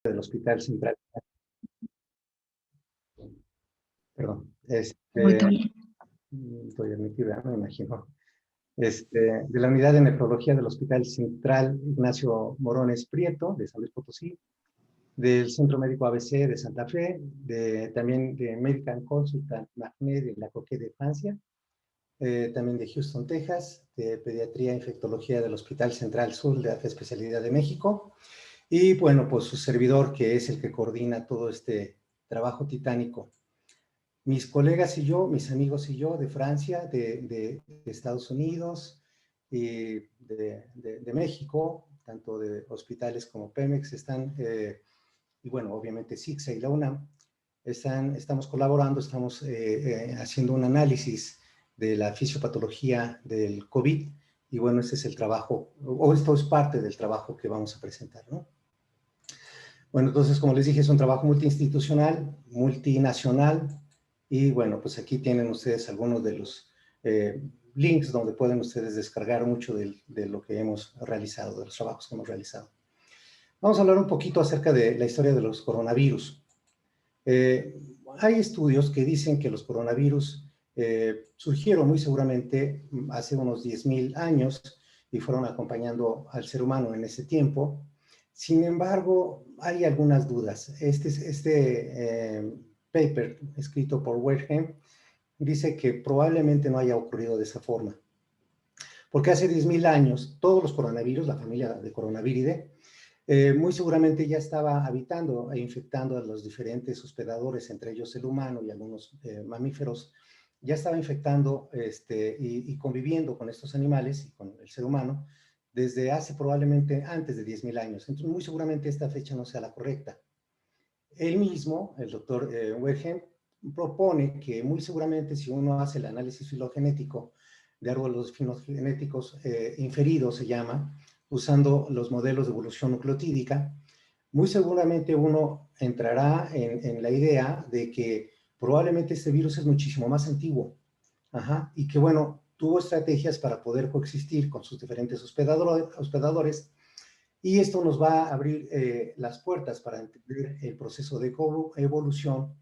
del Hospital Central. Perdón. Estoy admitida, me imagino. De la unidad de nefrología del Hospital Central Ignacio Morones Prieto, de San Luis Potosí, del Centro Médico ABC de Santa Fe, también de Medical Consultant Magnet de la Coque de Francia, también de Houston, Texas, de Pediatría e Infectología del Hospital Central Sur de la Especialidad de México, y bueno, pues su servidor, que es el que coordina todo este trabajo titánico. Mis colegas y yo, mis amigos y yo de Francia, de Estados Unidos y de México, tanto de hospitales como Pemex, están, y bueno, obviamente SIGSA y la UNAM, estamos colaborando, estamos haciendo un análisis de la fisiopatología del COVID, y bueno, ese es el trabajo, o esto es parte del trabajo que vamos a presentar, ¿no? Bueno, entonces, como les dije, es un trabajo multiinstitucional, multinacional, y bueno, pues aquí tienen ustedes algunos de los links donde pueden ustedes descargar mucho de lo que hemos realizado, de los trabajos que hemos realizado. Vamos a hablar un poquito acerca de la historia de los coronavirus. Hay estudios que dicen que los coronavirus surgieron muy seguramente hace unos 10,000 años y fueron acompañando al ser humano en ese tiempo. Sin embargo, hay algunas dudas. Este paper escrito por Wertheim dice que probablemente no haya ocurrido de esa forma. Porque hace 10,000 años, todos los coronavirus, la familia de Coronaviridae, muy seguramente ya estaba habitando e infectando a los diferentes hospedadores, entre ellos el humano y algunos mamíferos, ya estaba infectando y conviviendo con estos animales y con el ser humano desde hace probablemente antes de 10,000 años. Entonces, muy seguramente esta fecha no sea la correcta. Él mismo, el doctor Wertheim, propone que muy seguramente si uno hace el análisis filogenético de árboles filogenéticos inferidos, se llama, usando los modelos de evolución nucleotídica, muy seguramente uno entrará en la idea de que probablemente este virus es muchísimo más antiguo. Ajá, y que bueno, tuvo estrategias para poder coexistir con sus diferentes hospedadores, y esto nos va a abrir las puertas para entender el proceso de evolución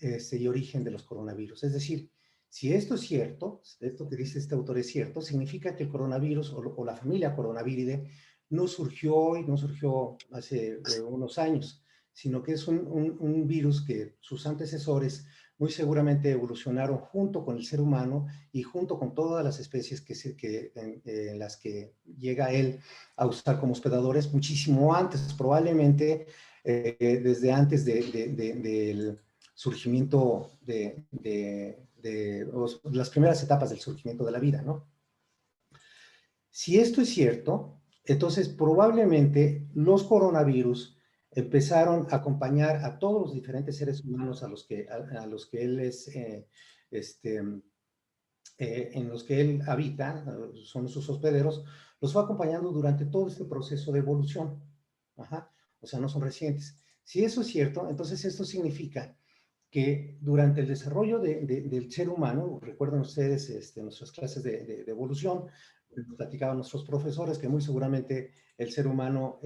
y origen de los coronavirus. Es decir, si esto es cierto, esto que dice este autor es cierto, significa que el coronavirus o la familia Coronaviridae no surgió hoy, no surgió hace unos años, sino que es un virus que sus antecesores muy seguramente evolucionaron junto con el ser humano y junto con todas las especies en las que llega él a usar como hospedadores muchísimo antes, probablemente desde antes del surgimiento de las primeras etapas del surgimiento de la vida, ¿no? Si esto es cierto, entonces probablemente los coronavirus empezaron a acompañar a todos los diferentes seres humanos a los que él es, en los que él habita, son sus hospederos, los fue acompañando durante todo este proceso de evolución. Ajá. O sea, no son recientes. Si eso es cierto, entonces esto significa que durante el desarrollo del ser humano, recuerden ustedes nuestras clases de evolución, platicaban nuestros profesores que muy seguramente el ser humano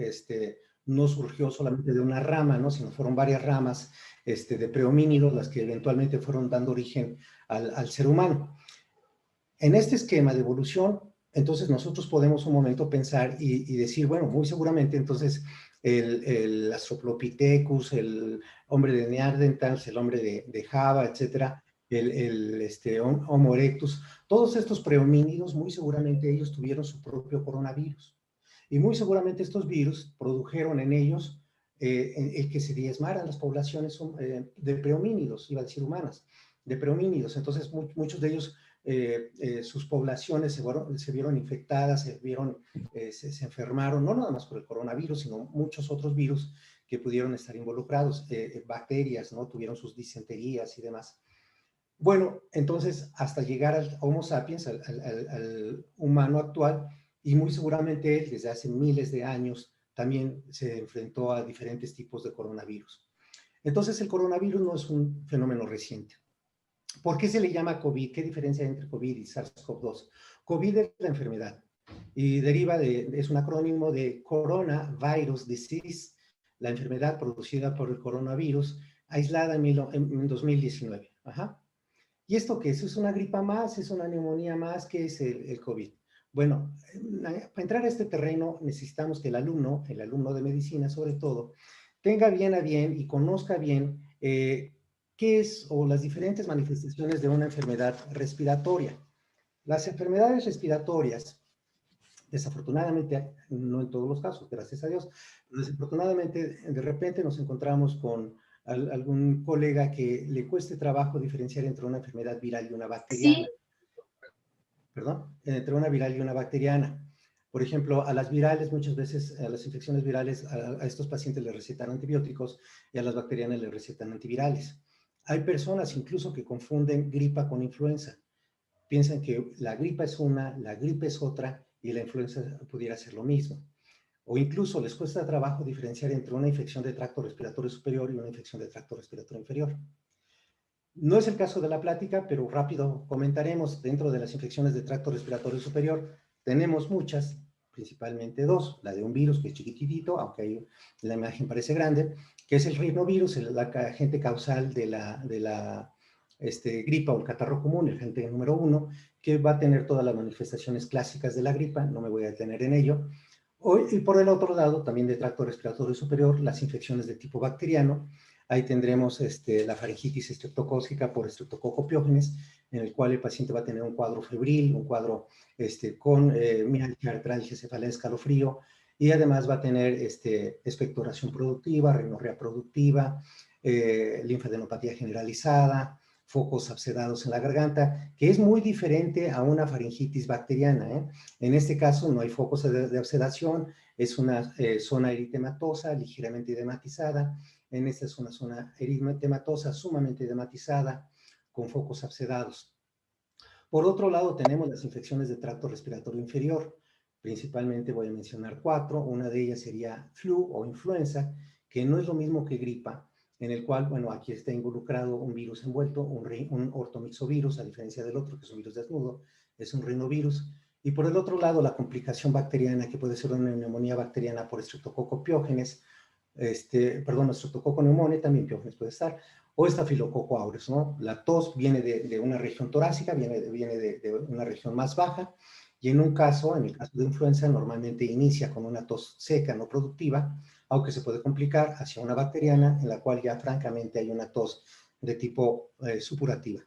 no surgió solamente de una rama, ¿no? Sino fueron varias ramas de prehomínidos las que eventualmente fueron dando origen al ser humano. En este esquema de evolución, entonces nosotros podemos un momento pensar y decir, bueno, muy seguramente entonces el Australopithecus, el hombre de Neanderthal, el hombre de Java, etcétera, Homo erectus, todos estos prehomínidos, muy seguramente ellos tuvieron su propio coronavirus. Y muy seguramente estos virus produjeron en ellos el que se diezmaran las poblaciones de prehomínidos, iba a decir humanas, de prehomínidos. Entonces muchos de ellos sus poblaciones se vieron infectadas, se enfermaron, no nada más por el coronavirus, sino muchos otros virus que pudieron estar involucrados, bacterias, ¿no? Tuvieron sus disenterías y demás. Bueno, entonces hasta llegar al Homo sapiens, al humano actual, y muy seguramente él desde hace miles de años también se enfrentó a diferentes tipos de coronavirus. Entonces el coronavirus no es un fenómeno reciente. ¿Por qué se le llama COVID? ¿Qué diferencia hay entre COVID y SARS-CoV-2? COVID es la enfermedad y deriva es un acrónimo de Coronavirus Disease, la enfermedad producida por el coronavirus, aislada en 2019. Ajá. ¿Y esto qué es? ¿Es una gripa más? ¿Es una neumonía más? ¿Qué es el COVID? Bueno, para entrar a este terreno necesitamos que el alumno de medicina sobre todo, tenga bien a bien y conozca bien qué es o las diferentes manifestaciones de una enfermedad respiratoria. Las enfermedades respiratorias, desafortunadamente, no en todos los casos, gracias a Dios, desafortunadamente de repente nos encontramos con algún colega que le cueste trabajo diferenciar entre una enfermedad viral y una bacteriana. Sí. Perdón, entre una viral y una bacteriana. Por ejemplo, a las virales, muchas veces, a las infecciones virales, a estos pacientes les recetan antibióticos y a las bacterianas les recetan antivirales. Hay personas incluso que confunden gripa con influenza. Piensan que la gripa es una, la gripe es otra y la influenza pudiera ser lo mismo. O incluso les cuesta trabajo diferenciar entre una infección de tracto respiratorio superior y una infección de tracto respiratorio inferior. No es el caso de la plática, pero rápido comentaremos. Dentro de las infecciones de tracto respiratorio superior tenemos muchas, principalmente dos. La de un virus que es chiquitito, aunque ahí la imagen parece grande, que es el rinovirus, el agente causal de la gripa o el catarro común, el agente número 1, que va a tener todas las manifestaciones clásicas de la gripa, no me voy a detener en ello. Y por el otro lado, también de tracto respiratorio superior, las infecciones de tipo bacteriano. Ahí tendremos la faringitis estreptocócica por Streptococcus pyogenes, en el cual el paciente va a tener un cuadro febril, un cuadro con mialgia, artralgia, cefalea, escalofrío, y además va a tener expectoración productiva, rinorrea productiva, linfadenopatía generalizada, focos abscedados en la garganta, que es muy diferente a una faringitis bacteriana, ¿eh? En este caso no hay focos de abscedación, es una zona eritematosa, ligeramente edematizada. En esta es una zona eritematosa sumamente edematizada, con focos abscedados. Por otro lado, tenemos las infecciones de tracto respiratorio inferior. Principalmente voy a mencionar 4. Una de ellas sería flu o influenza, que no es lo mismo que gripa, en el cual, bueno, aquí está involucrado un virus envuelto, un ortomixovirus, a diferencia del otro, que es un virus desnudo, es un rinovirus. Y por el otro lado, la complicación bacteriana, que puede ser una neumonía bacteriana por Streptococcus pyogenes, Streptococcus pneumoniae, también Piógenes puede estar, o Staphylococcus aureus, ¿no? La tos viene de una región torácica, viene de una región más baja, y en el caso de influenza, normalmente inicia con una tos seca, no productiva, aunque se puede complicar hacia una bacteriana, en la cual ya francamente hay una tos de tipo supurativa.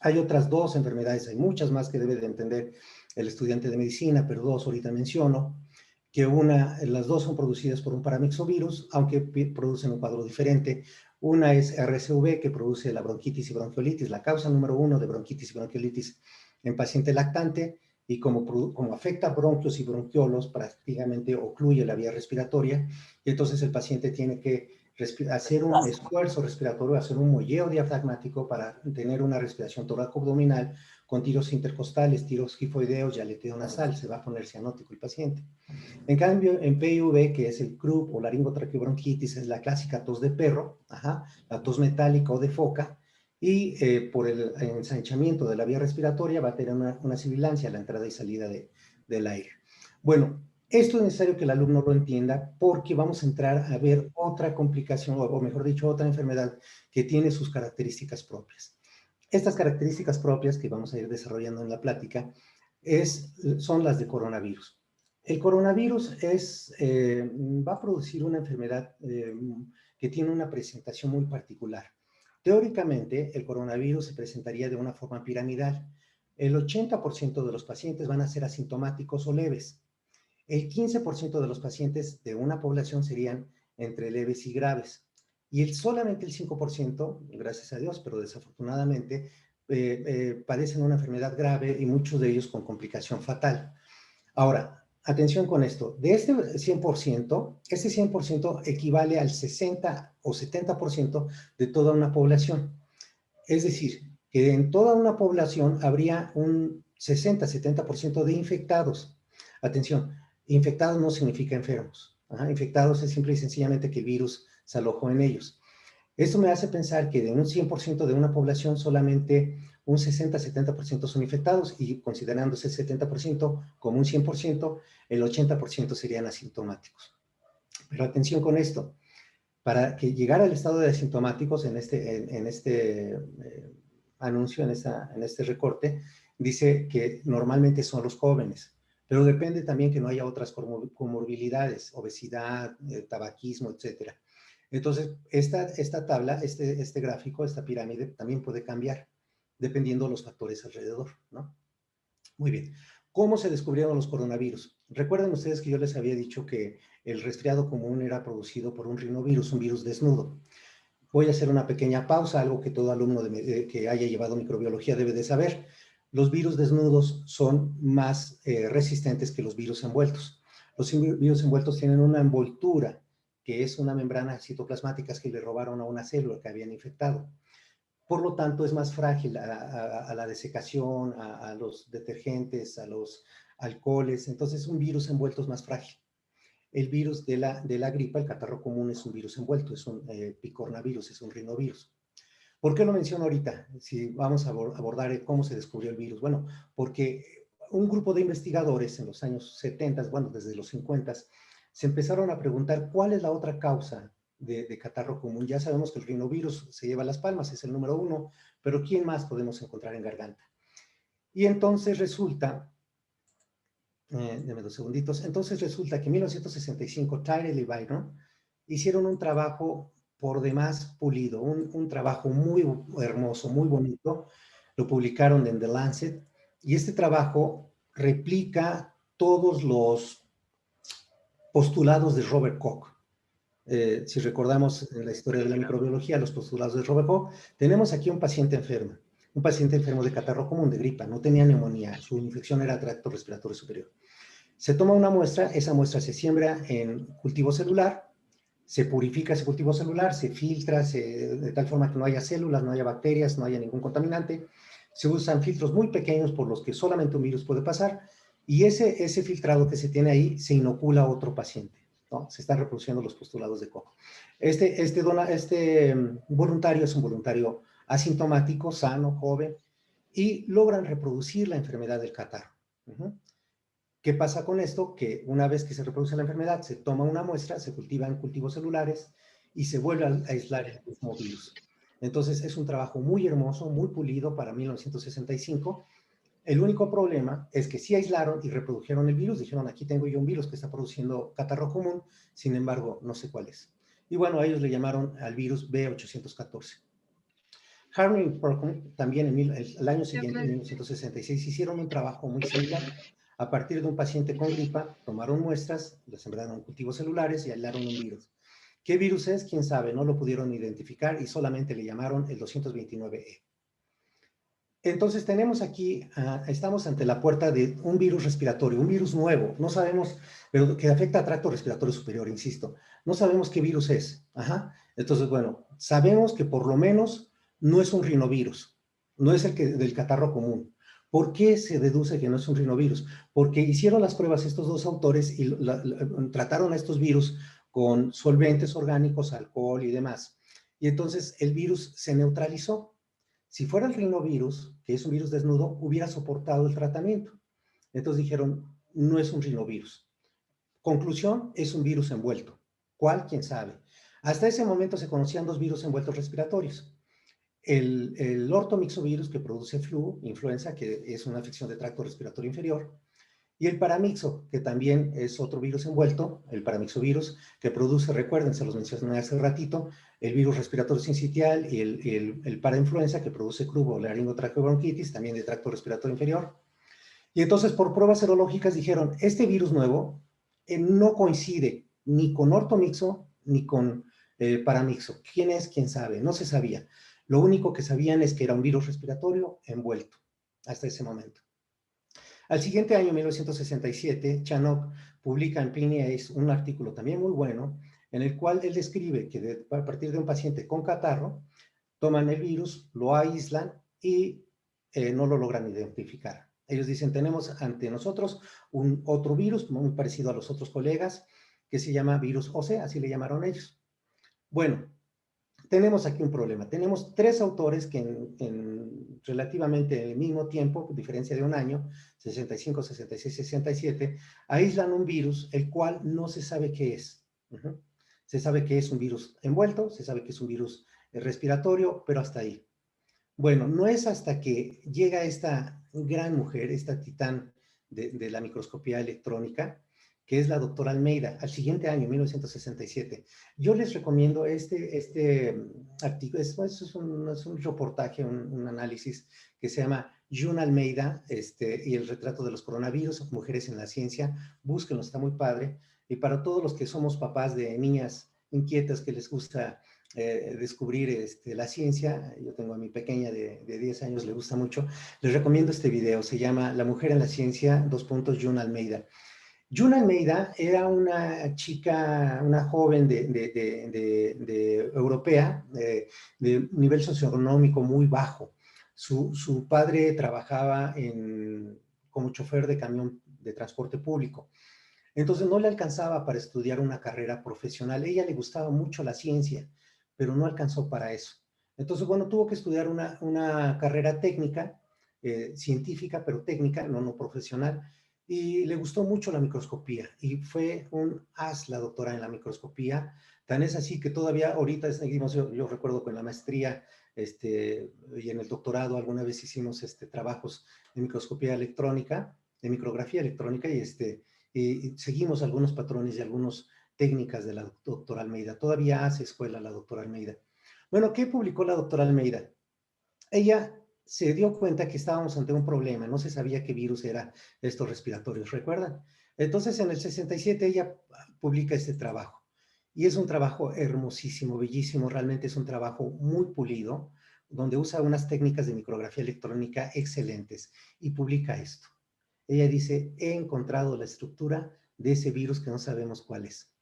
Hay otras dos enfermedades, hay muchas más que debe de entender el estudiante de medicina, pero dos ahorita menciono, que las dos son producidas por un paramyxovirus, aunque producen un cuadro diferente. Una es RSV, que produce la bronquitis y bronquiolitis, la causa número 1 de bronquitis y bronquiolitis en paciente lactante, y como afecta bronquios y bronquiolos, prácticamente ocluye la vía respiratoria, y entonces el paciente tiene que hacer un esfuerzo respiratorio, hacer un molleo diafragmático para tener una respiración toracoabdominal con tiros intercostales, tiros gifoideos y aleteo nasal. Se va a poner cianótico el paciente. En cambio, en PIV, que es el croup o laringotraqueobronquitis, es la clásica tos de perro, la tos metálica o de foca, y por el ensanchamiento de la vía respiratoria va a tener una sibilancia a la entrada y salida del aire. Bueno, esto es necesario que el alumno lo entienda porque vamos a entrar a ver otra complicación, o mejor dicho, otra enfermedad que tiene sus características propias. Estas características propias que vamos a ir desarrollando en la plática son las de coronavirus. El coronavirus va a producir una enfermedad que tiene una presentación muy particular. Teóricamente, el coronavirus se presentaría de una forma piramidal. El 80% de los pacientes van a ser asintomáticos o leves. El 15% de los pacientes de una población serían entre leves y graves. Y solamente el 5%, gracias a Dios, pero desafortunadamente, padecen una enfermedad grave y muchos de ellos con complicación fatal. Ahora, atención con esto. De este 100%, ese 100% equivale al 60 o 70% de toda una población. Es decir, que en toda una población habría un 60-70% de infectados. Atención, infectados no significa enfermos. Infectados es simple y sencillamente que el virus se alojó en ellos. Esto me hace pensar que de un 100% de una población solamente un 60-70% son infectados, y considerando ese 70% como un 100%, el 80% serían asintomáticos. Pero atención con esto. Para que llegara al estado de asintomáticos en este anuncio, en este recorte, dice que normalmente son los jóvenes, pero depende también que no haya otras comorbilidades, obesidad, tabaquismo, etcétera. Entonces, esta tabla, este gráfico, esta pirámide, también puede cambiar dependiendo de los factores alrededor, ¿no? Muy bien. ¿Cómo se descubrieron los coronavirus? Recuerden ustedes que yo les había dicho que el resfriado común era producido por un rinovirus, un virus desnudo. Voy a hacer una pequeña pausa, algo que todo alumno que haya llevado microbiología debe de saber. Los virus desnudos son más resistentes que los virus envueltos. Los virus envueltos tienen una envoltura, que es una membrana citoplasmática que le robaron a una célula que habían infectado. Por lo tanto, es más frágil a la desecación, a los detergentes, a los alcoholes. Entonces, un virus envuelto es más frágil. El virus de la gripa, el catarro común, es un virus envuelto, es un picornavirus, es un rinovirus. ¿Por qué lo menciono ahorita? Si vamos a abordar cómo se descubrió el virus. Bueno, porque un grupo de investigadores en los años 70, bueno, desde los 50, se empezaron a preguntar cuál es la otra causa de catarro común. Ya sabemos que el rinovirus se lleva las palmas, es el número 1, pero ¿quién más podemos encontrar en garganta? Y entonces resulta, deme 2 segunditos, entonces resulta que en 1965 Tyrell y Byron hicieron un trabajo por demás pulido, un trabajo muy hermoso, muy bonito, lo publicaron en The Lancet, y este trabajo replica todos los postulados de Robert Koch. Si recordamos en la historia de la microbiología, los postulados de Robert Koch, tenemos aquí un paciente enfermo de catarro común, de gripa, no tenía neumonía, su infección era tracto respiratorio superior. Se toma una muestra, esa muestra se siembra en cultivo celular, se purifica ese cultivo celular, se filtra de tal forma que no haya células, no haya bacterias, no haya ningún contaminante. Se usan filtros muy pequeños por los que solamente un virus puede pasar, y ese filtrado que se tiene ahí se inocula a otro paciente, ¿no? Se están reproduciendo los postulados de Koch. Este voluntario es un voluntario asintomático, sano, joven, y logran reproducir la enfermedad del catarro. ¿Qué pasa con esto? Que una vez que se reproduce la enfermedad, se toma una muestra, se cultiva en cultivos celulares y se vuelve a aislar el mismo virus. Entonces, es un trabajo muy hermoso, muy pulido para 1965. El único problema es que sí aislaron y reprodujeron el virus. Dijeron, aquí tengo yo un virus que está produciendo catarro común, sin embargo, no sé cuál es. Y bueno, a ellos le llamaron al virus B814. Harvey y Perkins también el año siguiente, en 1966, hicieron un trabajo muy similar. A partir de un paciente con gripa, tomaron muestras, las sembraron en cultivos celulares y aislaron un virus. ¿Qué virus es? Quién sabe, no lo pudieron identificar y solamente le llamaron el 229E. Entonces tenemos aquí, estamos ante la puerta de un virus respiratorio, un virus nuevo, no sabemos, pero que afecta a tracto respiratorio superior, insisto. No sabemos qué virus es. Ajá. Entonces, bueno, sabemos que por lo menos no es un rinovirus, no es el del catarro común. ¿Por qué se deduce que no es un rinovirus? Porque hicieron las pruebas estos dos autores y trataron a estos virus con solventes orgánicos, alcohol y demás. Y entonces el virus se neutralizó. Si fuera el rinovirus, que es un virus desnudo, hubiera soportado el tratamiento. Entonces dijeron, no es un rinovirus. Conclusión, es un virus envuelto. ¿Cuál? ¿Quién sabe? Hasta ese momento se conocían dos virus envueltos respiratorios. El ortomixovirus, que produce flu, influenza, que es una afección de tracto respiratorio inferior, y el paramixo, que también es otro virus envuelto, el paramixovirus, que produce, recuerden, se los mencioné hace ratito, el virus respiratorio sincitial y el parainfluenza, que produce crubo, laringotraqueobronquitis, también de tracto respiratorio inferior. Y entonces, por pruebas serológicas, dijeron, este virus nuevo no coincide ni con ortomixo ni con paramixo. ¿Quién es? ¿Quién sabe? No se sabía. Lo único que sabían es que era un virus respiratorio envuelto, hasta ese momento. Al siguiente año, 1967, Chanok publica en PNAS un artículo también muy bueno, en el cual él describe que a partir de un paciente con catarro, toman el virus, lo aíslan y no lo logran identificar. Ellos dicen, tenemos ante nosotros otro virus muy parecido a los otros colegas, que se llama virus OC, así le llamaron ellos. Bueno, tenemos aquí un problema. Tenemos tres autores que en relativamente el mismo tiempo, diferencia de un año, 65, 66, 67, aíslan un virus, el cual no se sabe qué es. Se sabe que es un virus envuelto, se sabe que es un virus respiratorio, pero hasta ahí. Bueno, no es hasta que llega esta gran mujer, esta titán de la microscopía electrónica, que es la doctora Almeida, al siguiente año, 1967. Yo les recomiendo este artículo, es un reportaje, un análisis que se llama June Almeida y el retrato de los coronavirus, mujeres en la ciencia. Búsquenlo, está muy padre. Y para todos los que somos papás de niñas inquietas que les gusta descubrir la ciencia, yo tengo a mi pequeña de 10 años, le gusta mucho, les recomiendo este video, se llama La mujer en la ciencia, June Almeida. June Almeida era una chica, una joven de europea, de nivel socioeconómico muy bajo. Su padre trabajaba como chofer de camión de transporte público. Entonces no le alcanzaba para estudiar una carrera profesional. A ella le gustaba mucho la ciencia, pero no alcanzó para eso. Entonces, bueno, tuvo que estudiar una carrera técnica, científica, pero técnica, no profesional, y le gustó mucho la microscopía, y fue un as la doctora en la microscopía. Tan es así que todavía ahorita seguimos, yo recuerdo con la maestría y en el doctorado alguna vez hicimos trabajos de microscopía electrónica, de micrografía electrónica, y seguimos algunos patrones y algunas técnicas de la doctora Almeida. Todavía hace escuela la doctora Almeida. Bueno, ¿qué publicó la doctora Almeida? Ella se dio cuenta que estábamos ante un problema, no se sabía qué virus era estos respiratorios, ¿recuerdan? Entonces, en el 67 ella publica este trabajo, y es un trabajo hermosísimo, bellísimo, realmente es un trabajo muy pulido, donde usa unas técnicas de micrografía electrónica excelentes, y publica esto. Ella dice, he encontrado la estructura de ese virus que no sabemos cuál es.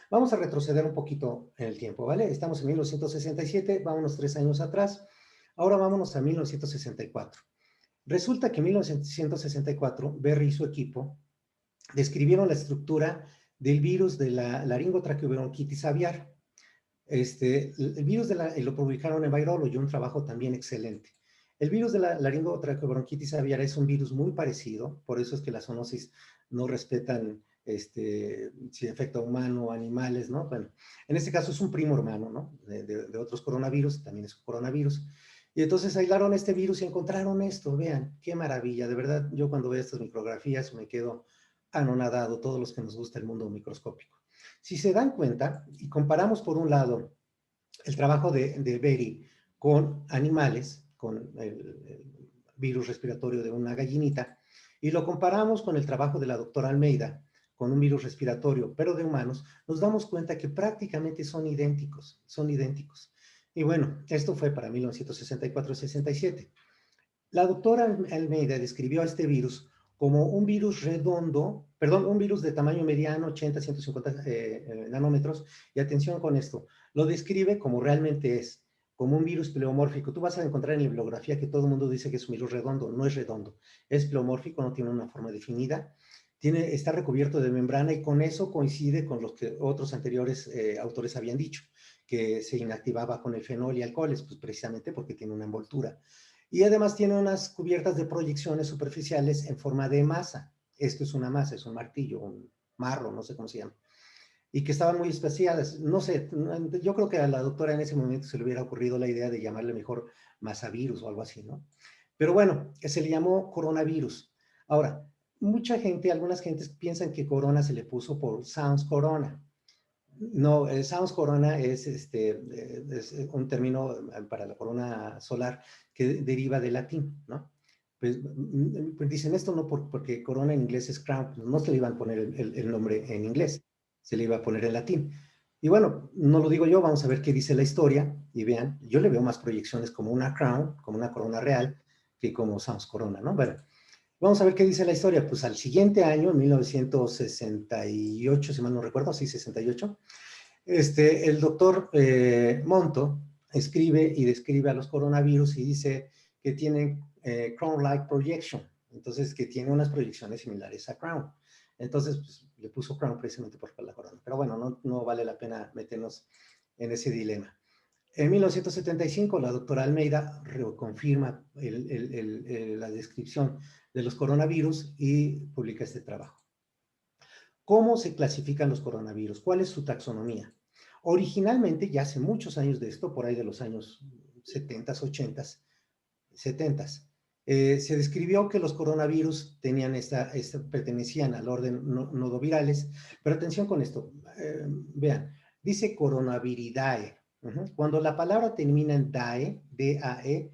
Vamos a retroceder un poquito en el tiempo, ¿vale? Estamos en 1967, vámonos 3 años atrás. Ahora vámonos a 1964. Resulta que en 1964, Berry y su equipo describieron la estructura del virus de la laringotraqueobronquitis aviar. El virus y lo publicaron en Virology, un trabajo también excelente. El virus de la laringotraqueobronquitis aviar es un virus muy parecido, por eso es que las zoonosis no respetan si afecta a humano o animales, ¿no? Bueno, en este caso es un primo hermano, ¿no? De otros coronavirus, también es un coronavirus. Y entonces aislaron este virus y encontraron esto, vean, qué maravilla, de verdad, yo cuando veo estas micrografías me quedo anonadado, todos los que nos gusta el mundo microscópico. Si se dan cuenta y comparamos por un lado el trabajo de Berry con animales, con el virus respiratorio de una gallinita, y lo comparamos con el trabajo de la doctora Almeida, con un virus respiratorio, pero de humanos, nos damos cuenta que prácticamente son idénticos, son idénticos. Y bueno, esto fue para 1964-67. La doctora Almeida describió a este virus como un virus redondo, perdón, un virus de tamaño mediano, 80-150 nanómetros, y atención con esto, lo describe como realmente es, como un virus pleomórfico. Tú vas a encontrar en la bibliografía que todo el mundo dice que es un virus redondo, no es redondo, es pleomórfico, no tiene una forma definida, está recubierto de membrana, y con eso coincide con lo que otros anteriores autores habían dicho, que se inactivaba con el fenol y alcoholes, pues precisamente porque tiene una envoltura. Y además tiene unas cubiertas de proyecciones superficiales en forma de masa. Esto es una masa, es un martillo, un marro, no sé cómo se llama. Y que estaban muy especiadas. No sé, yo creo que a la doctora en ese momento se le hubiera ocurrido la idea de llamarle mejor masavirus o algo así, ¿no? Pero bueno, se le llamó coronavirus. Ahora, mucha gente, algunas gentes piensan que corona se le puso por Sounds Corona. No, el Sounds Corona es un término para la corona solar que deriva del latín, ¿no? Pues dicen esto no porque corona en inglés es crown, no se le iban a poner el nombre en inglés, se le iba a poner en latín. Y bueno, no lo digo yo, vamos a ver qué dice la historia, y vean, yo le veo más proyecciones como una crown, como una corona real, que como Sounds Corona, ¿no? Bueno, vamos a ver qué dice la historia. Pues al siguiente año, en 1968, si mal no recuerdo, sí, 68, el doctor Monto escribe y describe a los coronavirus y dice que tienen crown-like projection, entonces que tiene unas proyecciones similares a crown. Entonces, pues, le puso crown precisamente por la corona. Pero bueno, no vale la pena meternos en ese dilema. En 1975, la doctora Almeida reconfirma la descripción de los coronavirus y publica este trabajo. ¿Cómo se clasifican los coronavirus? ¿Cuál es su taxonomía? Originalmente, ya hace muchos años de esto, por ahí de los años 70, 80, 70, se describió que los coronavirus tenían pertenecían al orden nodovirales, pero atención con esto, vean, dice coronaviridae. Cuando la palabra termina en dae, D-A-E,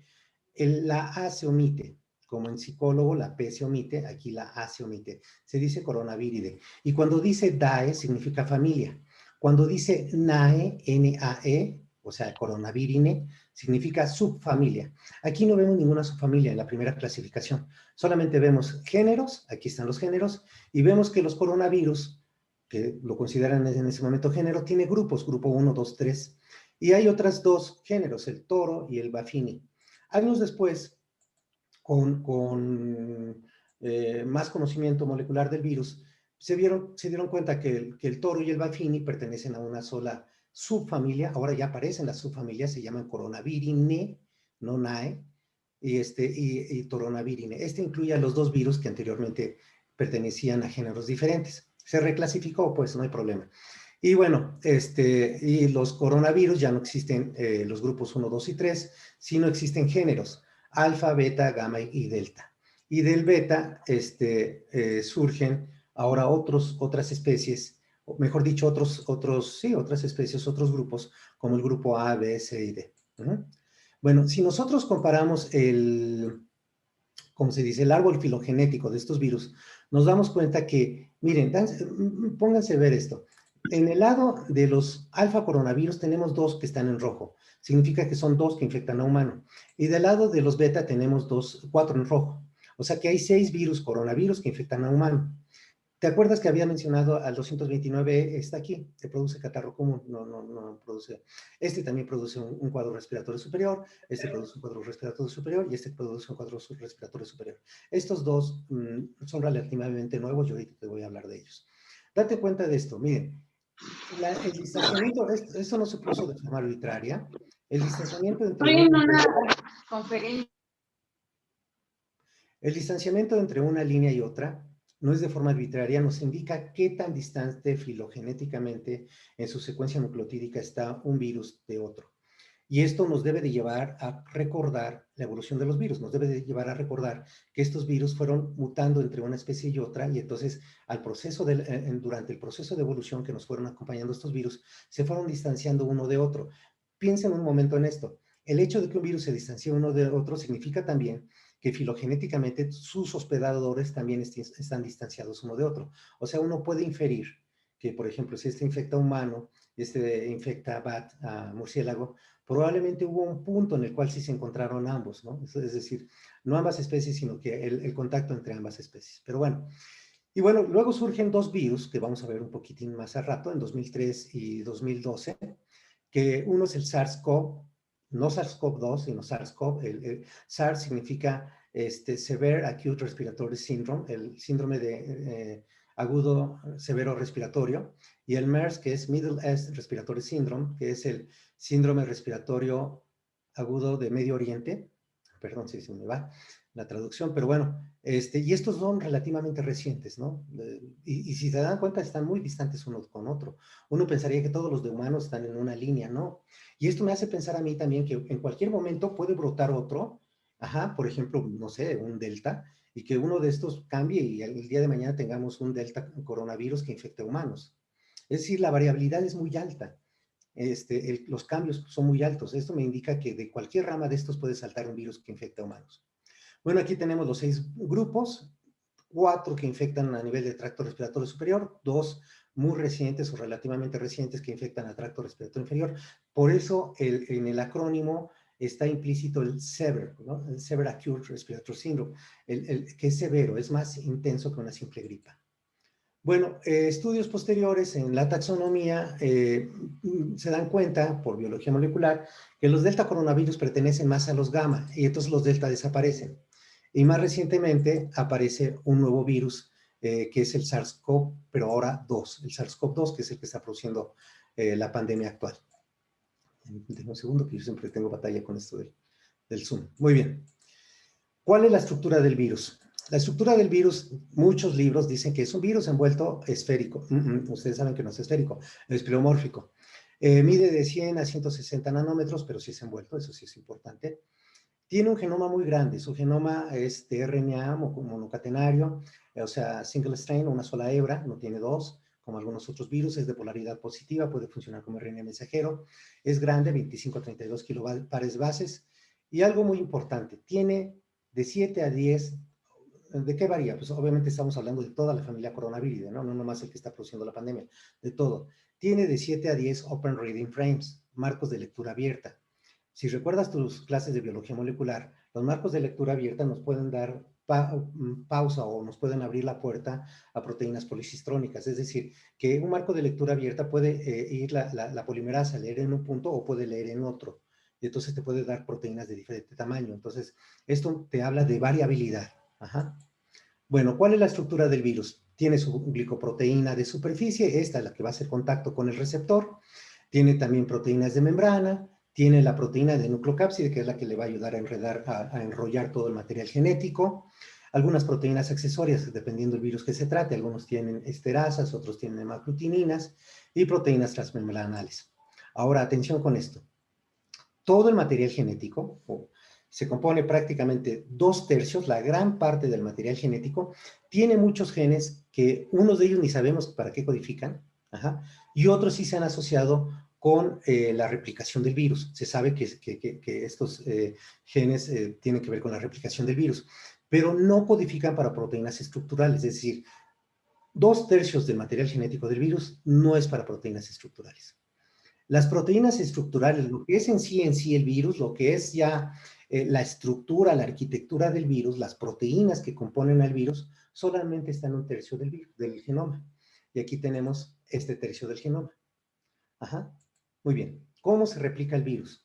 la A se omite, como en psicólogo la P se omite, aquí la A se omite, se dice coronaviride. Y cuando dice DAE significa familia. Cuando dice NAE, N-A-E, o sea, coronavirine, significa subfamilia. Aquí no vemos ninguna subfamilia en la primera clasificación, solamente vemos géneros, aquí están los géneros, y vemos que los coronavirus, que lo consideran en ese momento género, tiene grupos, grupo 1, 2, 3, y hay otras dos géneros, el toro y el bafini. Años después, con más conocimiento molecular del virus, se dieron cuenta que el toro y el bafini pertenecen a una sola subfamilia, ahora ya aparecen las subfamilias, se llaman coronavirine, no NAE, y toronavirine. Este incluye a los dos virus que anteriormente pertenecían a géneros diferentes. Se reclasificó, pues no hay problema. Y bueno, y los coronavirus ya no existen los grupos 1, 2 y 3, sino existen géneros, alfa, beta, gamma y delta. Y del beta surgen ahora otras especies, o mejor dicho, otras especies, otros grupos, como el grupo A, B, C y D. Bueno, si nosotros comparamos como se dice, el árbol filogenético de estos virus, nos damos cuenta que, miren, pónganse a ver esto. En el lado de los alfa coronavirus tenemos dos que están en rojo. Significa que son dos que infectan a humano. Y del lado de los beta tenemos cuatro en rojo. O sea que hay 6 virus coronavirus que infectan a humano. ¿Te acuerdas que había mencionado al 229? Está aquí, que produce catarro común, no produce. Este también produce un cuadro respiratorio superior, este produce un cuadro respiratorio superior y este produce un cuadro respiratorio superior. Estos dos son relativamente nuevos y ahorita te voy a hablar de ellos. Date cuenta de esto, miren, el distanciamiento, esto no se puso de forma arbitraria, el distanciamiento entre conferencia. El distanciamiento entre una línea y otra no es de forma arbitraria, nos indica qué tan distante filogenéticamente en su secuencia nucleotídica está un virus de otro. Y esto nos debe de llevar a recordar la evolución de los virus, nos debe de llevar a recordar que estos virus fueron mutando entre una especie y otra, y entonces durante el proceso de evolución que nos fueron acompañando estos virus, se fueron distanciando uno de otro. Piensen un momento en esto. El hecho de que un virus se distancie uno de otro significa también que filogenéticamente sus hospedadores también están distanciados uno de otro. O sea, uno puede inferir que, por ejemplo, si este infecta a humano y este infecta a murciélago, probablemente hubo un punto en el cual sí se encontraron ambos, ¿no? Es decir, no ambas especies, sino que el contacto entre ambas especies. Pero bueno, y bueno, luego surgen dos virus que vamos a ver un poquitín más al rato, en 2003 y 2012, que uno es el SARS-CoV, no SARS-CoV-2, sino SARS-CoV. El SARS significa Severe Acute Respiratory Syndrome, el síndrome de agudo severo respiratorio, y el MERS, que es Middle East Respiratory Syndrome, que es el síndrome respiratorio agudo de Medio Oriente. Perdón si se me va la traducción, pero bueno, y estos son relativamente recientes, ¿no? Y si se dan cuenta, están muy distantes uno con otro. Uno pensaría que todos los de humanos están en una línea, ¿no? Y esto me hace pensar a mí también que en cualquier momento puede brotar otro, por ejemplo, no sé, un delta, y que uno de estos cambie y el día de mañana tengamos un delta coronavirus que infecte a humanos. Es decir, la variabilidad es muy alta. Los cambios son muy altos. Esto me indica que de cualquier rama de estos puede saltar un virus que infecta a humanos. Bueno, aquí tenemos los 6 grupos, 4 que infectan a nivel de tracto respiratorio superior, 2 muy recientes o relativamente recientes que infectan a tracto respiratorio inferior. Por eso en el acrónimo está implícito el SEVER, ¿no? El Severe Acute Respiratory Syndrome, que es severo, es más intenso que una simple gripa. Bueno, estudios posteriores en la taxonomía se dan cuenta, por biología molecular, que los delta coronavirus pertenecen más a los gamma, y entonces los delta desaparecen. Y más recientemente aparece un nuevo virus, que es el SARS-CoV, pero ahora 2, el SARS-CoV-2, que es el que está produciendo la pandemia actual. Denme un segundo, que yo siempre tengo batalla con esto del Zoom. Muy bien. ¿Cuál es la estructura del virus? La estructura del virus, muchos libros dicen que es un virus envuelto esférico. Ustedes saben que no es esférico, es pleomórfico. Mide de 100 a 160 nanómetros, pero sí es envuelto, eso sí es importante. Tiene un genoma muy grande, su genoma es de RNA monocatenario, o sea, single strain, una sola hebra, no tiene dos, como algunos otros virus, es de polaridad positiva, puede funcionar como RNA mensajero, es grande, 25 a 32 kilopares bases, y algo muy importante, tiene de 7 a 10, ¿de qué varía? Pues obviamente estamos hablando de toda la familia coronaviridae, ¿no? No nomás el que está produciendo la pandemia, de todo. Tiene de 7 a 10 open reading frames, marcos de lectura abierta. Si recuerdas tus clases de biología molecular, los marcos de lectura abierta nos pueden dar pausa o nos pueden abrir la puerta a proteínas policistrónicas. Es decir, que un marco de lectura abierta puede ir la polimerasa a leer en un punto o puede leer en otro. Y entonces te puede dar proteínas de diferente tamaño. Entonces, esto te habla de variabilidad. Ajá. Bueno, ¿cuál es la estructura del virus? Tiene su glicoproteína de superficie, esta es la que va a hacer contacto con el receptor. Tiene también proteínas de membrana, tiene la proteína de nucleocápside, que es la que le va a ayudar a enredar, a enrollar todo el material genético. Algunas proteínas accesorias, dependiendo del virus que se trate. Algunos tienen esterasas, otros tienen hemaglutininas y proteínas transmembranales. Ahora, atención con esto. Todo el material genético, se compone prácticamente 2/3, la gran parte del material genético, tiene muchos genes que unos de ellos ni sabemos para qué codifican, ajá, y otros sí se han asociado con la replicación del virus. Se sabe que estos genes tienen que ver con la replicación del virus, pero no codifican para proteínas estructurales, es decir, 2/3 del material genético del virus no es para proteínas estructurales. Las proteínas estructurales, lo que es en sí el virus, lo que es ya la estructura, la arquitectura del virus, las proteínas que componen al virus, solamente están en 1/3 del genoma. Y aquí tenemos este tercio del genoma. Ajá. Muy bien. ¿Cómo se replica el virus?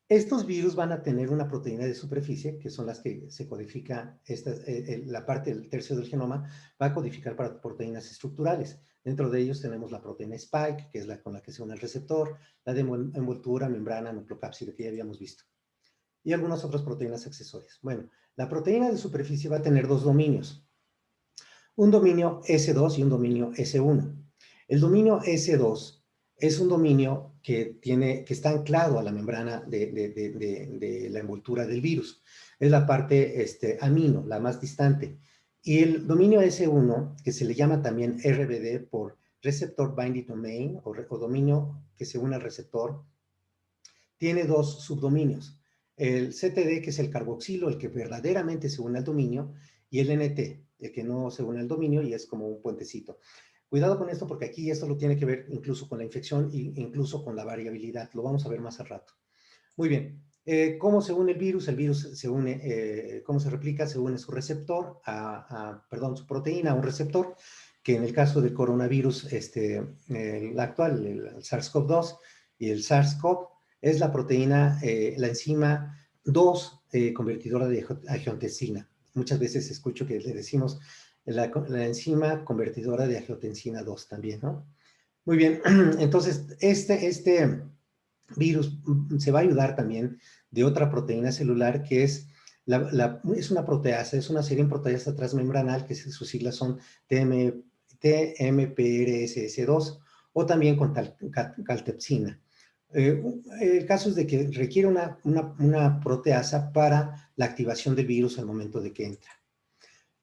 Estos virus van a tener una proteína de superficie, que son las que se codifica, la parte del tercio del genoma, va a codificar para proteínas estructurales. Dentro de ellos tenemos la proteína spike, que es la con la que se une el receptor, la de envoltura, membrana, nucleocápside, que ya habíamos visto, y algunas otras proteínas accesorias. Bueno, la proteína de superficie va a tener dos dominios, un dominio S2 y un dominio S1. El dominio S2 es un dominio que está anclado a la membrana de la envoltura del virus. Es la parte amino, la más distante. Y el dominio S1, que se le llama también RBD por Receptor Binding Domain, o dominio que se une al receptor, tiene dos subdominios. El CTD, que es el carboxilo, el que verdaderamente se une al dominio, y el NT, el que no se une al dominio y es como un puentecito. Cuidado con esto porque aquí esto lo tiene que ver incluso con la infección e incluso con la variabilidad. Lo vamos a ver más al rato. Muy bien. ¿Cómo se une el virus? El virus se une, ¿cómo se replica? Se une su receptor, perdón, su proteína a un receptor, que en el caso del coronavirus el actual, el SARS-CoV-2 y el SARS-CoV, es la proteína, la enzima 2 convertidora de angiotensina. Muchas veces escucho que le decimos la enzima convertidora de angiotensina 2 también, ¿no? Muy bien, entonces este virus se va a ayudar también de otra proteína celular que es, es una proteasa, es una serina proteasa transmembranal, que sus siglas son TMPRSS2, o también con caltepsina. El caso es de que requiere una proteasa para la activación del virus al momento de que entra.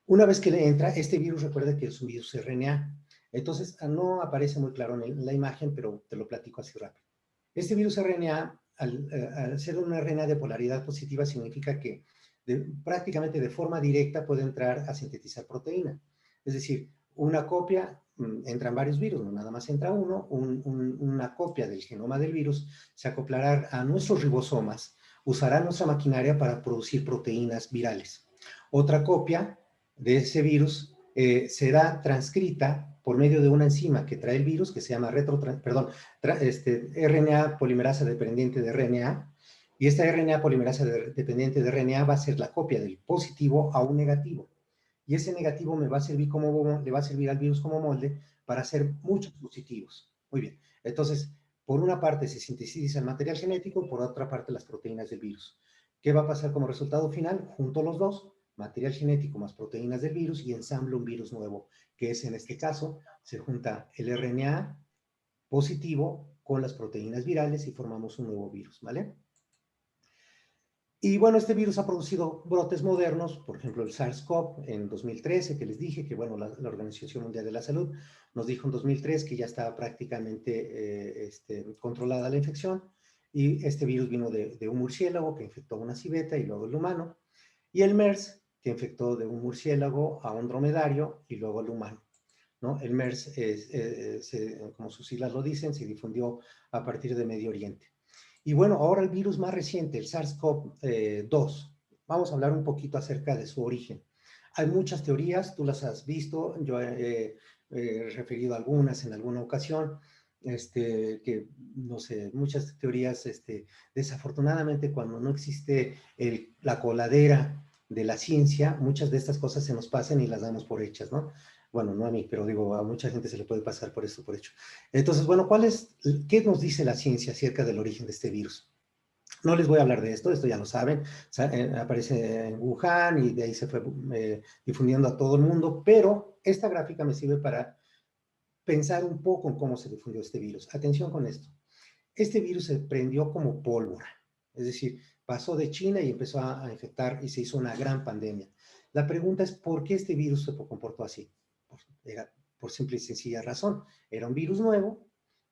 Una vez que le entra, este virus, recuerda que es un virus RNA. Entonces, no aparece muy claro en la imagen, pero te lo platico así rápido. Este virus RNA, al ser una RNA de polaridad positiva, significa que prácticamente de forma directa puede entrar a sintetizar proteína. Es decir, una copia, entran varios virus, no nada más entra uno, una copia del genoma del virus se acoplará a nuestros ribosomas, usará nuestra maquinaria para producir proteínas virales. Otra copia de ese virus será transcrita por medio de una enzima que trae el virus, que se llama RNA polimerasa dependiente de RNA, y esta RNA polimerasa dependiente de RNA va a ser la copia del positivo a un negativo. Y ese negativo le va a servir al virus como molde para hacer muchos positivos. Muy bien. Entonces, por una parte se sintetiza el material genético, por otra parte las proteínas del virus. ¿Qué va a pasar como resultado final? Junto los dos, material genético más proteínas del virus, y ensambla un virus nuevo, que es en este caso, se junta el RNA positivo con las proteínas virales y formamos un nuevo virus, ¿vale? Y bueno, este virus ha producido brotes modernos, por ejemplo, el SARS-CoV en 2013, que les dije que, bueno, la Organización Mundial de la Salud nos dijo en 2003 que ya estaba prácticamente controlada la infección, y este virus vino de un murciélago que infectó a una civeta y luego el humano, y el MERS, que infectó de un murciélago a un dromedario y luego al humano, ¿no? El MERS, como sus siglas lo dicen, se difundió a partir de Medio Oriente. Y bueno, ahora el virus más reciente, el SARS-CoV-2. Vamos a hablar un poquito acerca de su origen. Hay muchas teorías, tú las has visto, yo he referido a algunas en alguna ocasión, que, no sé, muchas teorías, desafortunadamente cuando no existe la coladera de la ciencia, muchas de estas cosas se nos pasan y las damos por hechas, ¿no? Bueno, no a mí, pero digo, a mucha gente se le puede pasar por esto por hecho. Entonces, bueno, ¿qué nos dice la ciencia acerca del origen de este virus? No les voy a hablar de esto ya lo saben, aparece en Wuhan y de ahí se fue difundiendo a todo el mundo, pero esta gráfica me sirve para pensar un poco en cómo se difundió este virus. Atención con esto. Este virus se prendió como pólvora, es decir, pasó de China y empezó a infectar y se hizo una gran pandemia. La pregunta es, ¿por qué este virus se comportó así? Era por simple y sencilla razón. Era un virus nuevo,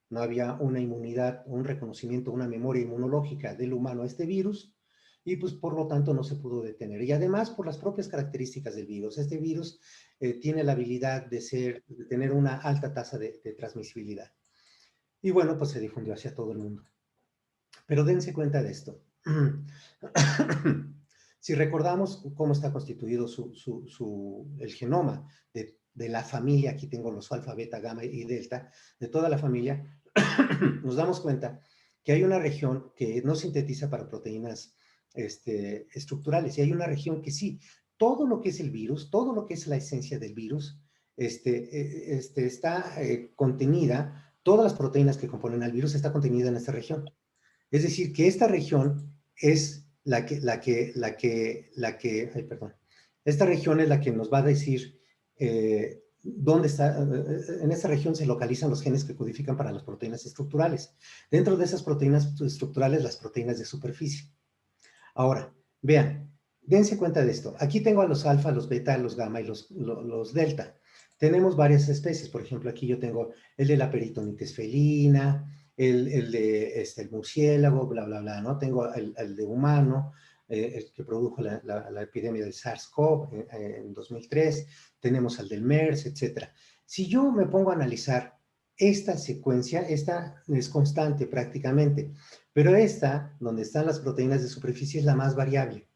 no había una inmunidad, un reconocimiento, una memoria inmunológica del humano a este virus, y pues por lo tanto no se pudo detener. Y además por las propias características del virus. Este virus tiene la habilidad de tener una alta tasa de transmisibilidad. Y bueno, pues se difundió hacia todo el mundo. Pero dense cuenta de esto. Si recordamos cómo está constituido el genoma de la familia, aquí tengo los alfa, beta, gamma y delta, de toda la familia, nos damos cuenta que hay una región que no sintetiza para proteínas estructurales, y hay una región que sí. Todo lo que es el virus, todo lo que es la esencia del virus, está contenida, todas las proteínas que componen al virus está contenida en esta región. Es decir, que esta región es ay, perdón, esta región es la que nos va a decir dónde está, en esta región se localizan los genes que codifican para las proteínas estructurales. Dentro de esas proteínas estructurales, las proteínas de superficie. Ahora, vean, dense cuenta de esto. Aquí tengo a los alfa, los beta, los gamma y los delta. Tenemos varias especies. Por ejemplo, aquí yo tengo el de la peritonitis felina, el de el murciélago, bla, bla, bla, ¿no? Tengo el de humano, el que produjo la epidemia del SARS-CoV en 2003. Tenemos al del MERS, etc. Si yo me pongo a analizar esta secuencia, esta es constante prácticamente, pero esta, donde están las proteínas de superficie, es la más variable.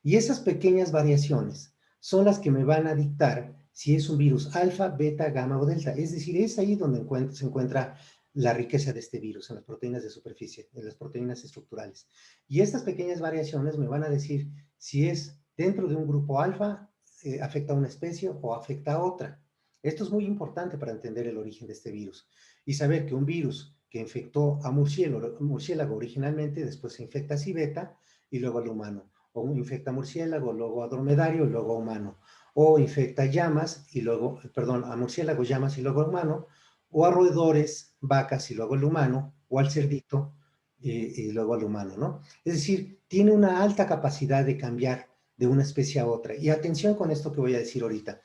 Y esas pequeñas variaciones son las que me van a dictar si es un virus alfa, beta, gamma o delta. Es decir, es ahí donde se encuentra la riqueza de este virus, en las proteínas de superficie, en las proteínas estructurales. Y estas pequeñas variaciones me van a decir si es dentro de un grupo alfa, afecta a una especie o afecta a otra. Esto es muy importante para entender el origen de este virus y saber que un virus que infectó a murciélago originalmente, después se infecta a civeta y luego al humano. O infecta a murciélago, luego a dromedario y luego a humano. O infecta llamas y luego, perdón, a murciélago, llamas y luego a humano. O a roedores, vacas y luego al humano. O al cerdito y luego al humano, ¿no? Es decir, tiene una alta capacidad de cambiar de una especie a otra. Y atención con esto que voy a decir ahorita.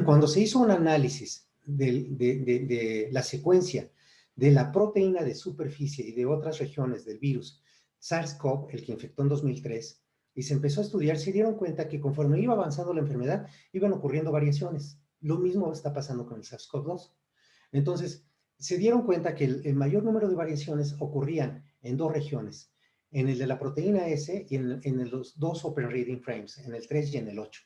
Cuando se hizo un análisis de la secuencia de la proteína de superficie y de otras regiones del virus SARS-CoV, el que infectó en 2003, y se empezó a estudiar, se dieron cuenta que conforme iba avanzando la enfermedad, iban ocurriendo variaciones. Lo mismo está pasando con el SARS-CoV-2. Entonces, se dieron cuenta que el mayor número de variaciones ocurrían en dos regiones, en el de la proteína S y en los dos Open Reading Frames, en el 3 y en el 8.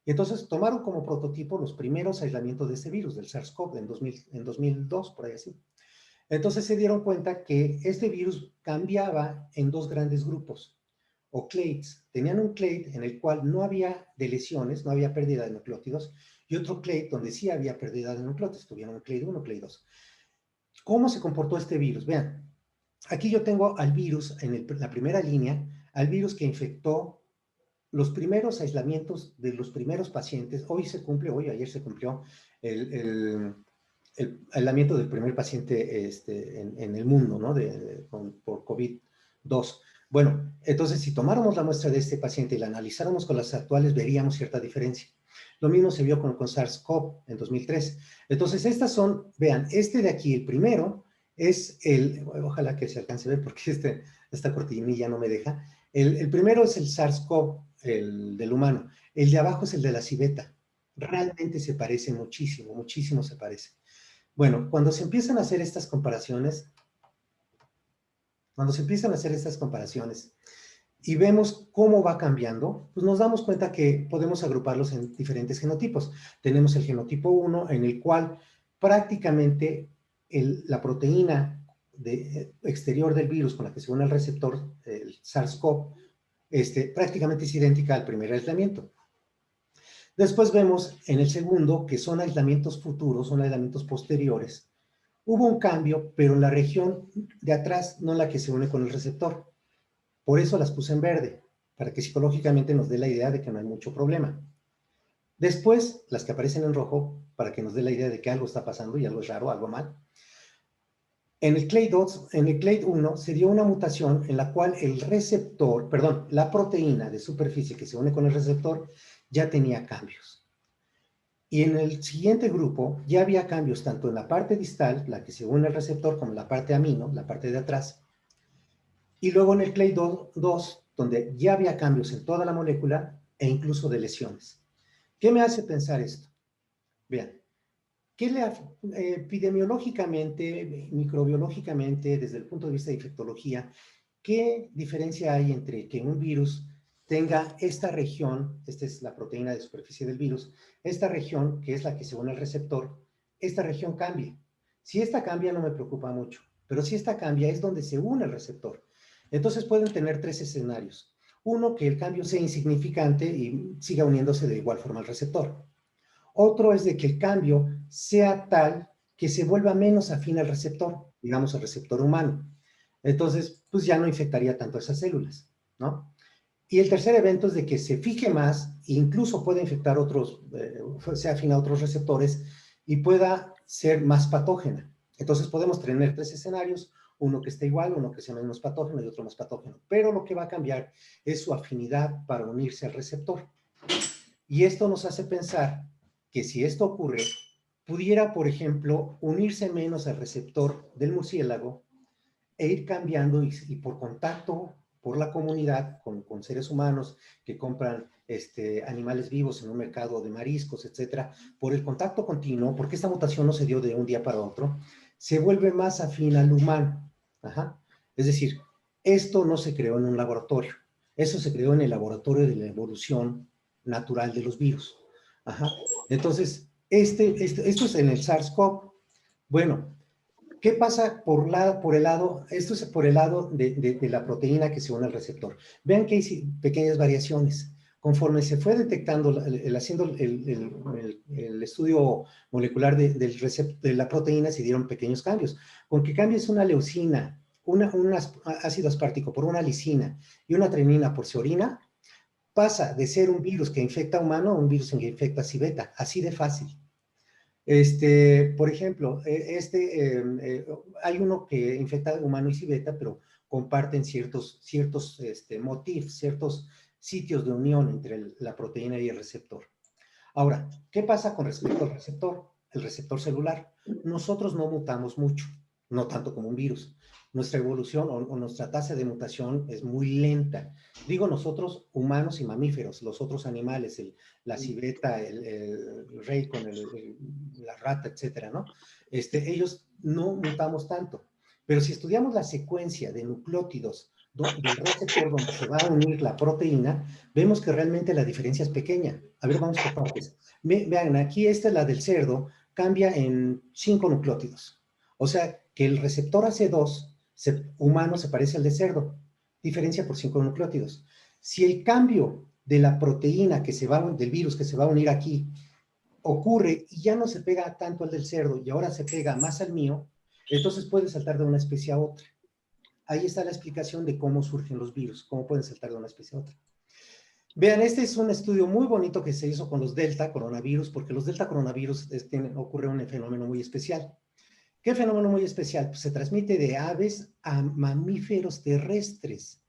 Y entonces tomaron como prototipo los primeros aislamientos de este virus, del SARS-CoV, en 2002, por ahí así. Entonces se dieron cuenta que este virus cambiaba en dos grandes grupos, o clades. Tenían un clade en el cual no había deleciones, no había pérdida de nucleótidos, y otro clade donde sí había pérdida de nucleótidos. Tuvieron un clade 1, clade 2. ¿Cómo se comportó este virus? Vean, aquí yo tengo al virus, en la primera línea, al virus que infectó los primeros aislamientos de los primeros pacientes. Hoy, ayer se cumplió el aislamiento del primer paciente en el mundo, ¿no? Por COVID-2. Bueno, entonces si tomáramos la muestra de este paciente y la analizáramos con las actuales, veríamos cierta diferencia. Lo mismo se vio con SARS-CoV en 2003. Entonces estas son, vean, este de aquí, el primero, es ojalá que se alcance a ver porque esta cortinilla no me deja. El primero es el SARS-CoV, el del humano. El de abajo es el de la civeta. Realmente se parece muchísimo, muchísimo se parece. Bueno, cuando se empiezan a hacer estas comparaciones, y vemos cómo va cambiando, pues nos damos cuenta que podemos agruparlos en diferentes genotipos. Tenemos el genotipo 1, en el cual prácticamente la proteína exterior del virus con la que se une el receptor, el SARS-CoV, prácticamente es idéntica al primer aislamiento. Después vemos en el segundo que son aislamientos futuros, son aislamientos posteriores. Hubo un cambio, pero en la región de atrás, no en la que se une con el receptor. Por eso las puse en verde, para que psicológicamente nos dé la idea de que no hay mucho problema. Después, las que aparecen en rojo, para que nos dé la idea de que algo está pasando y algo es raro, algo mal. En el clade 1 se dio una mutación en la cual la proteína de superficie que se une con el receptor ya tenía cambios. Y en el siguiente grupo ya había cambios tanto en la parte distal, la que se une al receptor, como en la parte amino, la parte de atrás. Y luego en el clade 2, donde ya había cambios en toda la molécula e incluso de lesiones. ¿Qué me hace pensar esto? Vean, epidemiológicamente, microbiológicamente, desde el punto de vista de infectología, ¿qué diferencia hay entre que un virus tenga esta región, esta es la proteína de superficie del virus, esta región, que es la que se une al receptor, esta región cambia? Si esta cambia no me preocupa mucho, pero si esta cambia es donde se une el receptor. Entonces pueden tener tres escenarios. Uno, que el cambio sea insignificante y siga uniéndose de igual forma al receptor. Otro es de que el cambio sea tal que se vuelva menos afín al receptor, digamos al receptor humano. Entonces, pues ya no infectaría tanto a esas células, ¿no? Y el tercer evento es de que se fije más e incluso puede infectar otros, sea afín a otros receptores y pueda ser más patógena. Entonces podemos tener tres escenarios, uno que esté igual, uno que sea menos patógeno y otro más patógeno. Pero lo que va a cambiar es su afinidad para unirse al receptor. Y esto nos hace pensar que si esto ocurre, pudiera, por ejemplo, unirse menos al receptor del murciélago e ir cambiando y por contacto, por la comunidad, con seres humanos que compran animales vivos en un mercado de mariscos, etcétera, por el contacto continuo, porque esta mutación no se dio de un día para otro, se vuelve más afín al humano. Ajá. Es decir, esto no se creó en un laboratorio, eso se creó en el laboratorio de la evolución natural de los virus. Ajá. Entonces, esto es en el SARS-CoV. Bueno, ¿qué pasa por el lado? Esto es por el lado de la proteína que se une al receptor. Vean que hay pequeñas variaciones. Conforme se fue detectando, haciendo el estudio molecular de la proteína, se dieron pequeños cambios. Con que cambies una leucina, un ácido aspartico por una lisina y una trenina por serina, pasa de ser un virus que infecta a humano a un virus que infecta a civeta. Así de fácil. Por ejemplo, hay uno que infecta humano y civeta, pero comparten ciertos motifs, ciertos sitios de unión entre la proteína y el receptor. Ahora, ¿qué pasa con respecto al receptor? El receptor celular. Nosotros no mutamos mucho, no tanto como un virus. Nuestra evolución o nuestra tasa de mutación es muy lenta. Digo nosotros, humanos y mamíferos, los otros animales, la civeta, el rey con la rata, etcétera, ¿no? Ellos no mutamos tanto. Pero si estudiamos la secuencia de nucleótidos del receptor donde se va a unir la proteína, vemos que realmente la diferencia es pequeña. A ver, vamos por partes. Vean, aquí esta es la del cerdo, cambia en 5 nucleótidos. O sea, que el receptor AC2 humano se parece al de cerdo, diferencia por 5 nucleótidos. Si el cambio de la proteína del virus que se va a unir aquí ocurre y ya no se pega tanto al del cerdo y ahora se pega más al mío, entonces puede saltar de una especie a otra. Ahí está la explicación de cómo surgen los virus, cómo pueden saltar de una especie a otra. Vean, este es un estudio muy bonito que se hizo con los delta coronavirus, porque los delta coronavirus ocurre un fenómeno muy especial. ¿Qué fenómeno muy especial? Pues se transmite de aves a mamíferos terrestres.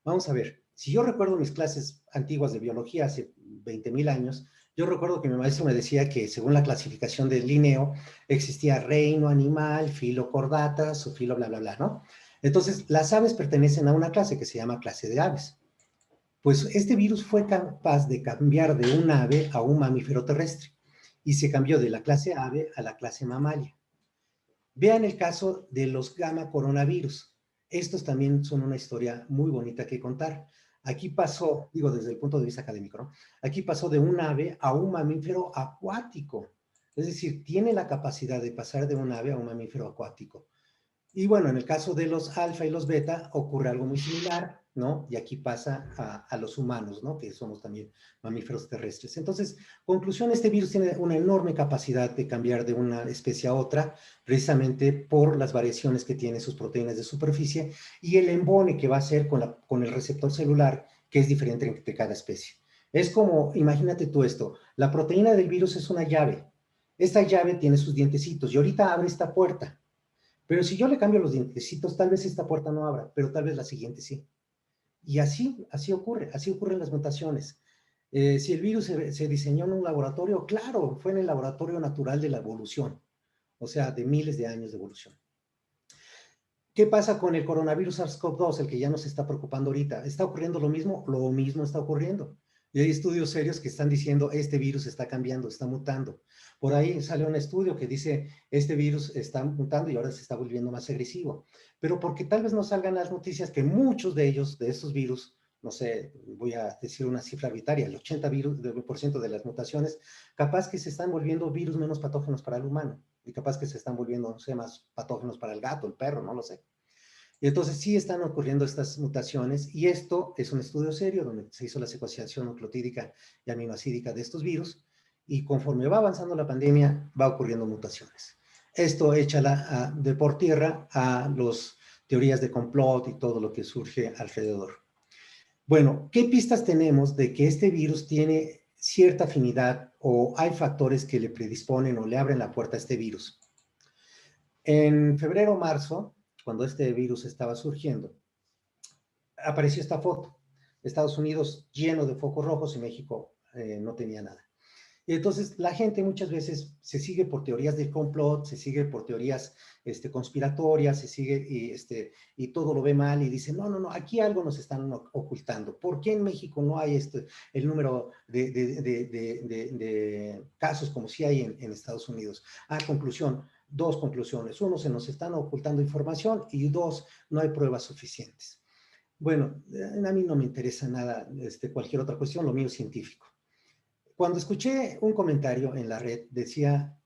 Vamos a ver, si yo recuerdo mis clases antiguas de biología hace 20,000 años, yo recuerdo que mi maestro me decía que según la clasificación del Linneo existía reino animal, filo cordata, subfilo bla, bla, bla, ¿no? Entonces, las aves pertenecen a una clase que se llama clase de aves. Pues este virus fue capaz de cambiar de un ave a un mamífero terrestre y se cambió de la clase ave a la clase mamalia. Vean el caso de los gamma coronavirus. Estos también son una historia muy bonita que contar. Aquí pasó, digo desde el punto de vista académico, ¿no? Aquí pasó de un ave a un mamífero acuático. Es decir, tiene la capacidad de pasar de un ave a un mamífero acuático. Y bueno, en el caso de los alfa y los beta ocurre algo muy similar, ¿no? Y aquí pasa a los humanos, ¿no? Que somos también mamíferos terrestres. Entonces, conclusión, este virus tiene una enorme capacidad de cambiar de una especie a otra, precisamente por las variaciones que tiene sus proteínas de superficie y el embone que va a hacer con el receptor celular, que es diferente entre cada especie. Es como, imagínate tú esto, la proteína del virus es una llave. Esta llave tiene sus dientecitos y ahorita abre esta puerta. Pero si yo le cambio los dientecitos, tal vez esta puerta no abra, pero tal vez la siguiente sí. Y así ocurren las mutaciones. Si el virus se diseñó en un laboratorio, claro, fue en el laboratorio natural de la evolución, o sea, de miles de años de evolución. ¿Qué pasa con el coronavirus SARS-CoV-2, el que ya nos está preocupando ahorita? ¿Está ocurriendo lo mismo está ocurriendo. Y hay estudios serios que están diciendo, este virus está cambiando, está mutando. Por ahí sale un estudio que dice, este virus está mutando y ahora se está volviendo más agresivo. Pero porque tal vez no salgan las noticias que muchos de ellos, de estos virus, no sé, voy a decir una cifra arbitraria, el 80% de las mutaciones, capaz que se están volviendo virus menos patógenos para el humano y capaz que se están volviendo, no sé, más patógenos para el gato, el perro, no lo sé. Y entonces sí están ocurriendo estas mutaciones y esto es un estudio serio donde se hizo la secuenciación nucleotídica y aminoácidica de estos virus y conforme va avanzando la pandemia va ocurriendo mutaciones. Esto echa de por tierra a las teorías de complot y todo lo que surge alrededor. Bueno, ¿qué pistas tenemos de que este virus tiene cierta afinidad o hay factores que le predisponen o le abren la puerta a este virus? En febrero o marzo, cuando este virus estaba surgiendo, apareció esta foto. Estados Unidos lleno de focos rojos y México no tenía nada. Y entonces la gente muchas veces se sigue por teorías del complot, se sigue por teorías conspiratorias, se sigue y todo lo ve mal y dice, no, no, no, aquí algo nos están ocultando. ¿Por qué en México no hay el número de casos como si hay en Estados Unidos? Conclusión, dos conclusiones. Uno, se nos están ocultando información y dos, no hay pruebas suficientes. Bueno, a mí no me interesa nada cualquier otra cuestión, lo mío es científico. Cuando escuché un comentario en la red, decía,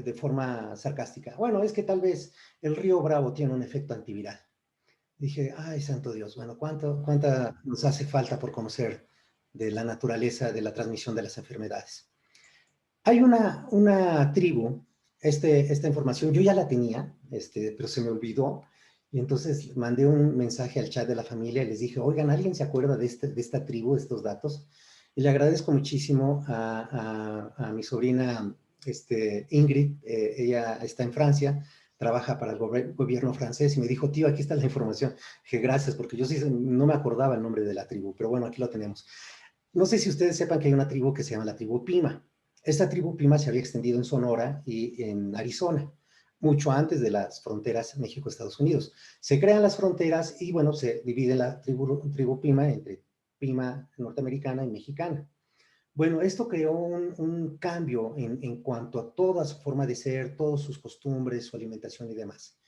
de forma sarcástica, bueno, es que tal vez el río Bravo tiene un efecto antiviral. Dije, ay, santo Dios, bueno, ¿cuánta nos hace falta por conocer de la naturaleza de la transmisión de las enfermedades? Hay una tribu, esta información yo ya la tenía, pero se me olvidó, y entonces mandé un mensaje al chat de la familia y les dije, oigan, ¿alguien se acuerda de esta tribu, de estos datos? Y le agradezco muchísimo a mi sobrina Ingrid, ella está en Francia, trabaja para el gobierno francés y me dijo, tío, aquí está la información. Dije, gracias, porque yo sí no me acordaba el nombre de la tribu, pero bueno, aquí lo tenemos. No sé si ustedes sepan que hay una tribu que se llama la tribu Pima. Esta tribu Pima se había extendido en Sonora y en Arizona, mucho antes de las fronteras México-Estados Unidos. Se crean las fronteras y, bueno, se divide la tribu Pima entre Pima norteamericana y mexicana. Bueno, esto creó un cambio en cuanto a toda su forma de ser, todas sus costumbres, su alimentación y demás.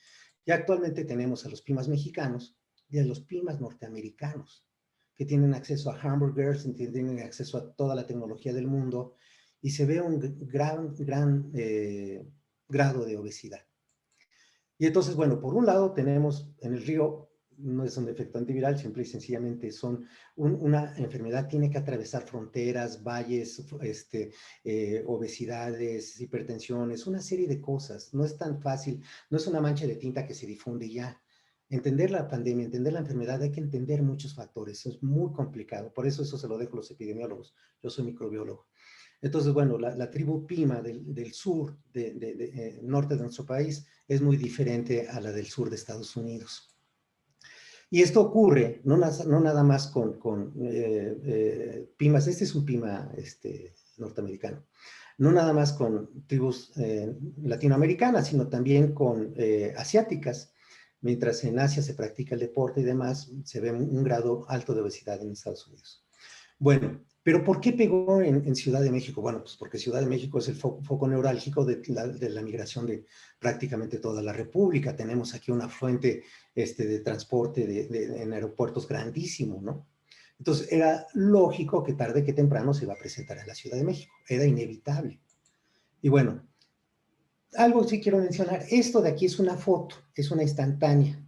Y actualmente tenemos a los Pimas mexicanos y a los Pimas norteamericanos, que tienen acceso a hamburgers, tienen acceso a toda la tecnología del mundo y se ve un gran grado de obesidad. Y entonces, bueno, por un lado tenemos en el río, no es un defecto antiviral, simple y sencillamente son una enfermedad, tiene que atravesar fronteras, valles, obesidades, hipertensiones, una serie de cosas. No es tan fácil, no es una mancha de tinta que se difunde ya. entender la pandemia, entender la enfermedad, hay que entender muchos factores. Es muy complicado. Por eso se lo dejo a los epidemiólogos. Yo soy microbiólogo. Entonces, bueno, la tribu Pima del sur, norte de nuestro país, es muy diferente a la del sur de Estados Unidos. Y esto ocurre no nada más con pimas, este es un pima norteamericano, no nada más con tribus latinoamericanas, sino también con asiáticas. Mientras en Asia se practica el deporte y demás, se ve un grado alto de obesidad en Estados Unidos. Bueno, pero ¿por qué pegó en Ciudad de México? Bueno, pues porque Ciudad de México es el foco neurálgico de la migración de prácticamente toda la República. Tenemos aquí una fuente de transporte en aeropuertos grandísimo, ¿no? Entonces, era lógico que tarde que temprano se iba a presentar en la Ciudad de México. Era inevitable. Y bueno, algo sí quiero mencionar. Esto de aquí es una foto, es una instantánea,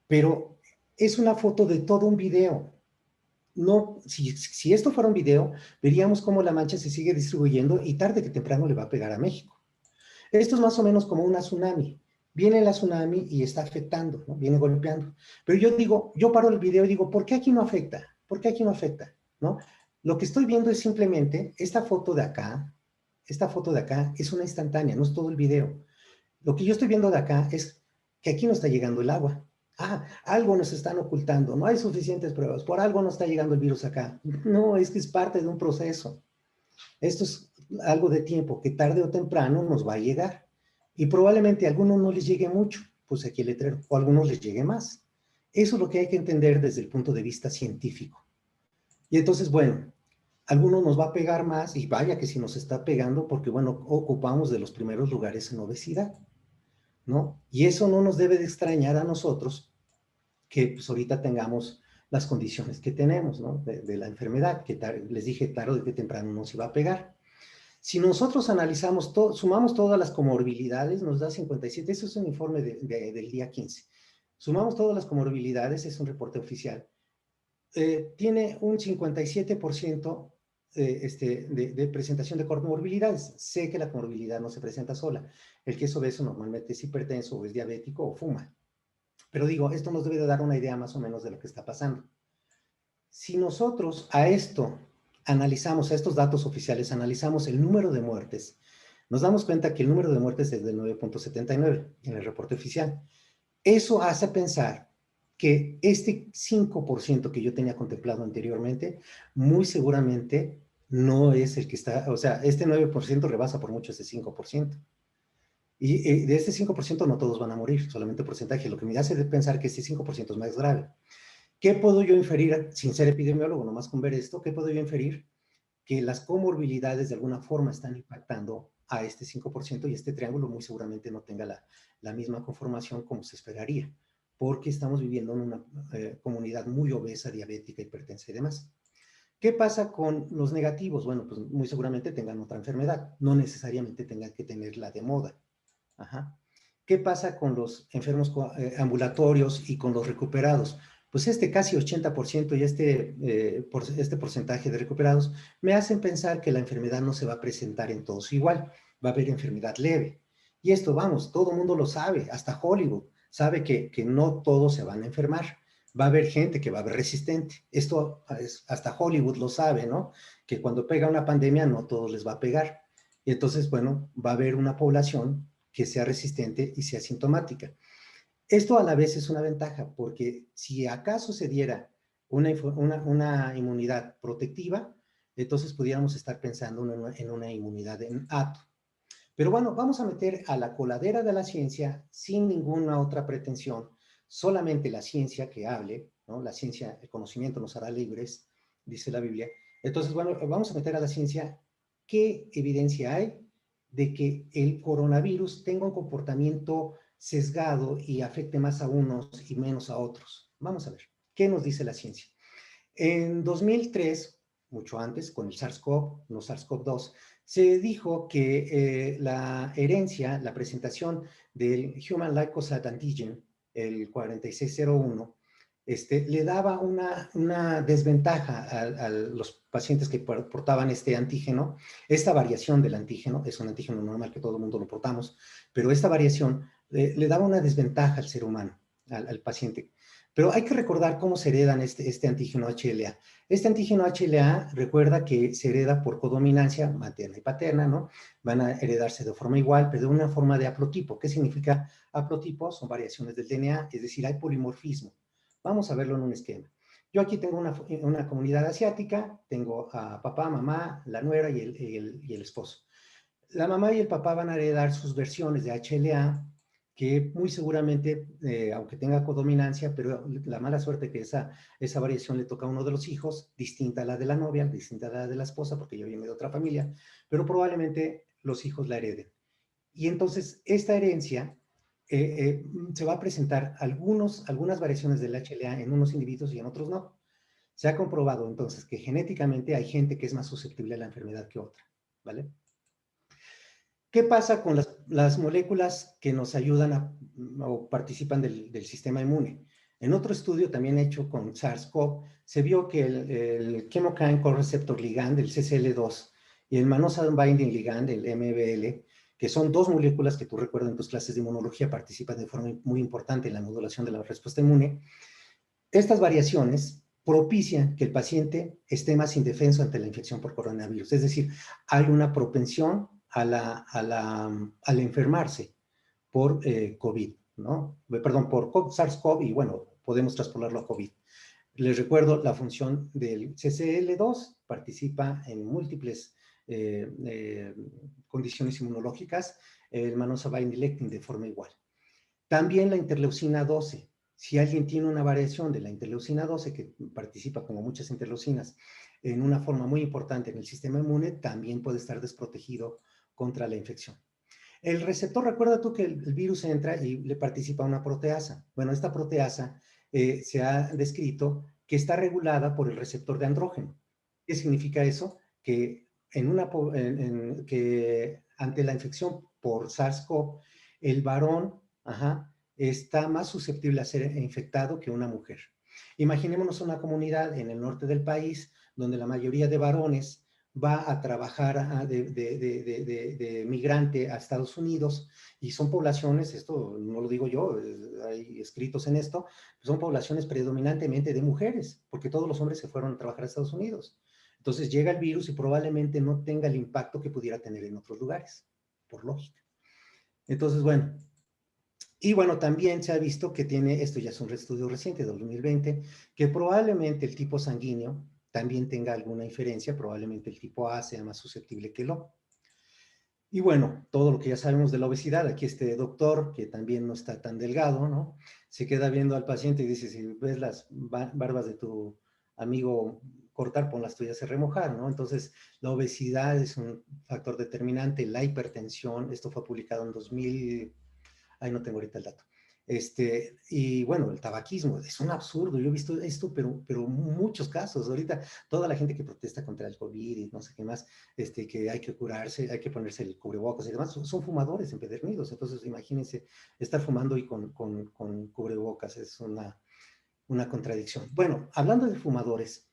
pero es una foto de todo un video. No, si esto fuera un video, veríamos cómo la mancha se sigue distribuyendo y tarde que temprano le va a pegar a México. Esto es más o menos como una tsunami. Viene la tsunami y está afectando, ¿no? Viene golpeando. Pero yo digo, yo paro el video y digo, ¿por qué aquí no afecta? ¿Por qué aquí no afecta? ¿No? Lo que estoy viendo es simplemente esta foto de acá es una instantánea, no es todo el video. Lo que yo estoy viendo de acá es que aquí no está llegando el agua. Ah, algo nos están ocultando, no hay suficientes pruebas, por algo no está llegando el virus acá. No, es que es parte de un proceso. Esto es algo de tiempo que tarde o temprano nos va a llegar. Y probablemente a algunos no les llegue mucho, pues aquí el letrero, o a algunos les llegue más. Eso es lo que hay que entender desde el punto de vista científico. Y entonces, bueno, a algunos nos va a pegar más, y vaya que si nos está pegando, porque bueno, ocupamos de los primeros lugares en obesidad, ¿no? Y eso no nos debe de extrañar a nosotros que pues ahorita tengamos las condiciones que tenemos, ¿no? De la enfermedad, que les dije tarde que temprano nos iba a pegar. Si nosotros analizamos todo, sumamos todas las comorbilidades, nos da 57, eso es un informe del día 15. Sumamos todas las comorbilidades, es un reporte oficial. Tiene un 57% de presentación de comorbilidades. Sé que la comorbilidad no se presenta sola. El que es obeso normalmente es hipertenso o es diabético o fuma. Pero digo, esto nos debe de dar una idea más o menos de lo que está pasando. Si nosotros a esto analizamos, a estos datos oficiales, analizamos el número de muertes, nos damos cuenta que el número de muertes es del 9.79 en el reporte oficial. Eso hace pensar que este 5% que yo tenía contemplado anteriormente, muy seguramente no es el que está, o sea, este 9% rebasa por mucho ese 5%. Y de este 5% no todos van a morir, solamente porcentaje, lo que me hace pensar que este 5% es más grave. ¿Qué puedo yo inferir, sin ser epidemiólogo, nomás con ver esto, qué puedo yo inferir? Que las comorbilidades de alguna forma están impactando a este 5% y este triángulo muy seguramente no tenga la misma conformación como se esperaría, porque estamos viviendo en una comunidad muy obesa, diabética, hipertensa y demás. ¿Qué pasa con los negativos? Bueno, pues muy seguramente tengan otra enfermedad, no necesariamente tengan que tenerla de moda. Ajá. ¿Qué pasa con los enfermos ambulatorios y con los recuperados? Pues este casi 80% y este porcentaje de recuperados me hacen pensar que la enfermedad no se va a presentar en todos igual, va a haber enfermedad leve. Y esto, vamos, todo el mundo lo sabe, hasta Hollywood sabe que no todos se van a enfermar. Va a haber gente que va a haber resistente. Esto hasta Hollywood lo sabe, ¿no? Que cuando pega una pandemia no todos les va a pegar. Y entonces, bueno, va a haber una población que sea resistente y sea sintomática. Esto a la vez es una ventaja, porque si acaso se diera una inmunidad protectiva, entonces pudiéramos estar pensando en una inmunidad en ato. Pero bueno, vamos a meter a la coladera de la ciencia sin ninguna otra pretensión, solamente la ciencia que hable, ¿no? La ciencia, el conocimiento nos hará libres, dice la Biblia. Entonces, bueno, vamos a meter a la ciencia qué evidencia hay de que el coronavirus tenga un comportamiento sesgado y afecte más a unos y menos a otros. Vamos a ver, ¿qué nos dice la ciencia? En 2003, mucho antes, con el SARS-CoV, no SARS-CoV-2, se dijo que la herencia, la presentación del Human Leukocyte Antigen, el 4601, le daba una desventaja a los pacientes que portaban este antígeno. Esta variación del antígeno, es un antígeno normal que todo el mundo lo portamos, pero esta variación le daba una desventaja al ser humano. al paciente. Pero hay que recordar cómo se heredan este antígeno HLA. Este antígeno HLA, recuerda que se hereda por codominancia materna y paterna, ¿no? Van a heredarse de forma igual, pero de una forma de haplotipo. ¿Qué significa haplotipo? Son variaciones del DNA, es decir, hay polimorfismo. Vamos a verlo en un esquema. Yo aquí tengo una comunidad asiática, tengo a papá, mamá, la nuera y el esposo. La mamá y el papá van a heredar sus versiones de HLA, que muy seguramente, aunque tenga codominancia, pero la mala suerte que esa variación le toca a uno de los hijos, distinta a la de la novia, distinta a la de la esposa, porque yo viene de otra familia, pero probablemente los hijos la hereden. Y entonces esta herencia se va a presentar algunas variaciones del HLA en unos individuos y en otros no. Se ha comprobado entonces que genéticamente hay gente que es más susceptible a la enfermedad que otra, ¿vale? ¿Qué pasa con las moléculas que nos ayudan o participan del sistema inmune? En otro estudio también hecho con SARS-CoV, se vio que el Chemokine Co-receptor ligand, el CCL2, y el mannose binding ligand, el MBL, que son dos moléculas que tú recuerdas en tus clases de inmunología, participan de forma muy importante en la modulación de la respuesta inmune. Estas variaciones propician que el paciente esté más indefenso ante la infección por coronavirus. Es decir, hay una propensión al enfermarse por COVID, ¿no? Perdón, por SARS-CoV y bueno, podemos traspolarlo a COVID. Les recuerdo la función del CCL2, participa en múltiples condiciones inmunológicas, el mannose binding lectin de forma igual. También la interleucina 12. Si alguien tiene una variación de la interleucina 12, que participa como muchas interleucinas en una forma muy importante en el sistema inmune, también puede estar desprotegido contra la infección. El receptor, recuerda tú que el virus entra y le participa una proteasa. Bueno, esta proteasa se ha descrito que está regulada por el receptor de andrógeno. ¿Qué significa eso? Que, que ante la infección por SARS-CoV, el varón está más susceptible a ser infectado que una mujer. Imaginémonos una comunidad en el norte del país donde la mayoría de varones va a trabajar de migrante a Estados Unidos y son poblaciones, esto no lo digo yo, hay escritos en esto, son poblaciones predominantemente de mujeres, porque todos los hombres se fueron a trabajar a Estados Unidos. Entonces llega el virus y probablemente no tenga el impacto que pudiera tener en otros lugares, por lógica. Entonces, bueno, y bueno, también se ha visto que tiene, esto ya es un estudio reciente de 2020, que probablemente el tipo sanguíneo también tenga alguna inferencia, probablemente el tipo A sea más susceptible que el O. Y bueno, todo lo que ya sabemos de la obesidad, aquí este doctor, que también no está tan delgado, ¿no? Se queda viendo al paciente y dice, si ves las barbas de tu amigo cortar, pon las tuyas a remojar, ¿no? Entonces, la obesidad es un factor determinante, la hipertensión, esto fue publicado en 2000, ahí no tengo ahorita el dato. Y bueno, el tabaquismo, es un absurdo, yo he visto esto, pero muchos casos, ahorita toda la gente que protesta contra el COVID y no sé qué más, que hay que curarse, hay que ponerse el cubrebocas y demás, son fumadores empedernidos, entonces imagínense estar fumando y con cubrebocas, es una contradicción. Bueno, hablando de fumadores,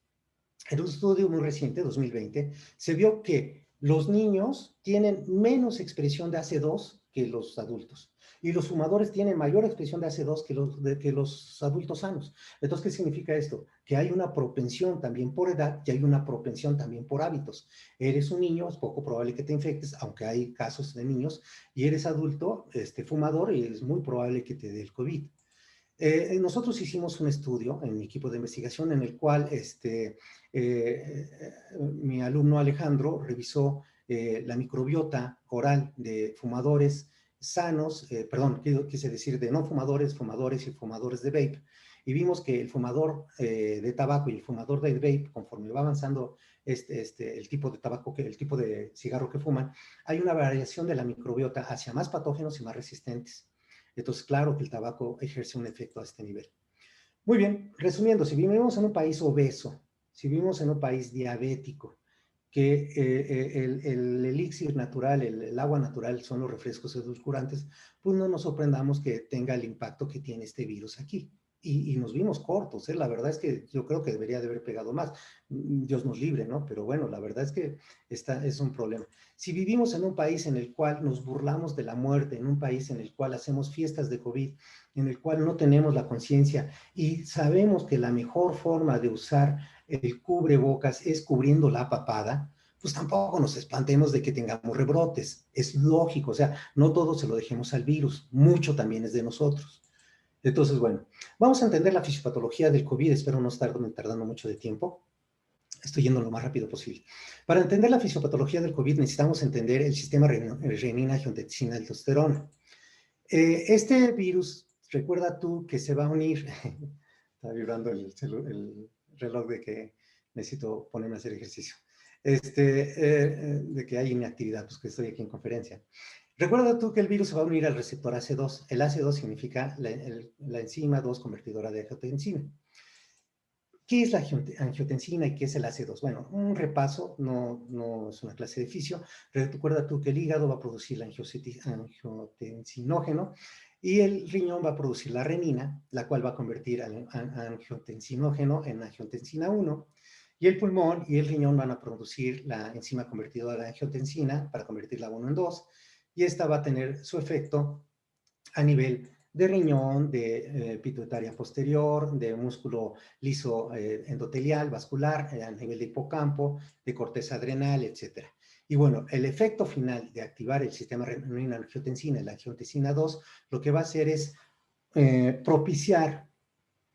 en un estudio muy reciente, 2020, se vio que los niños tienen menos expresión de AC2 que los adultos. Y los fumadores tienen mayor expresión de AC2 que los adultos sanos. Entonces, ¿qué significa esto? Que hay una propensión también por edad y hay una propensión también por hábitos. Eres un niño, es poco probable que te infectes, aunque hay casos de niños, y eres adulto, fumador, y es muy probable que te dé el COVID. Nosotros hicimos un estudio en mi equipo de investigación en el cual mi alumno Alejandro revisó la microbiota oral de fumadores sanos, perdón, quise decir de no fumadores, fumadores y fumadores de vape, y vimos que el fumador de tabaco y el fumador de vape, conforme va avanzando el tipo de tabaco, el tipo de cigarro que fuman, hay una variación de la microbiota hacia más patógenos y más resistentes. Entonces, claro que el tabaco ejerce un efecto a este nivel. Muy bien, resumiendo, si vivimos en un país obeso, si vivimos en un país diabético, que el elixir natural, el agua natural son los refrescos edulcorantes, pues no nos sorprendamos que tenga el impacto que tiene este virus aquí. y nos vimos cortos, ¿eh? La verdad es que yo creo que debería de haber pegado más. Dios nos libre, ¿no? Pero bueno, la verdad es que es un problema. Si vivimos en un país en el cual nos burlamos de la muerte, en un país en el cual hacemos fiestas de COVID, en el cual no tenemos la conciencia y sabemos que la mejor forma de usar el cubrebocas es cubriendo la papada, pues tampoco nos espantemos de que tengamos rebrotes. Es lógico, o sea, no todo se lo dejemos al virus, mucho también es de nosotros. Entonces, bueno, vamos a entender la fisiopatología del COVID, espero no estar tardando mucho de tiempo. Estoy yendo lo más rápido posible. Para entender la fisiopatología del COVID necesitamos entender el sistema renina-angiotensina-aldosterona. Este virus, recuerda tú que se va a unir, está vibrando el reloj de que necesito ponerme a hacer ejercicio, de que hay inactividad, pues que estoy aquí en conferencia. Recuerda tú que el virus se va a unir al receptor AC2. El AC2 significa la enzima 2 convertidora de angiotensina. ¿Qué es la angiotensina y qué es el AC2? Bueno, un repaso, no es una clase de fisio. Recuerda tú que el hígado va a producir el angiotensinógeno y el riñón va a producir la renina, la cual va a convertir al angiotensinógeno en angiotensina 1. Y el pulmón y el riñón van a producir la enzima convertidora de angiotensina para convertirla 1 en 2. Y esta va a tener su efecto a nivel de riñón, de pituitaria posterior, de músculo liso endotelial, vascular, a nivel de hipocampo, de corteza adrenal, etc. Y bueno, el efecto final de activar el sistema renina-angiotensina, la angiotensina 2, lo que va a hacer es propiciar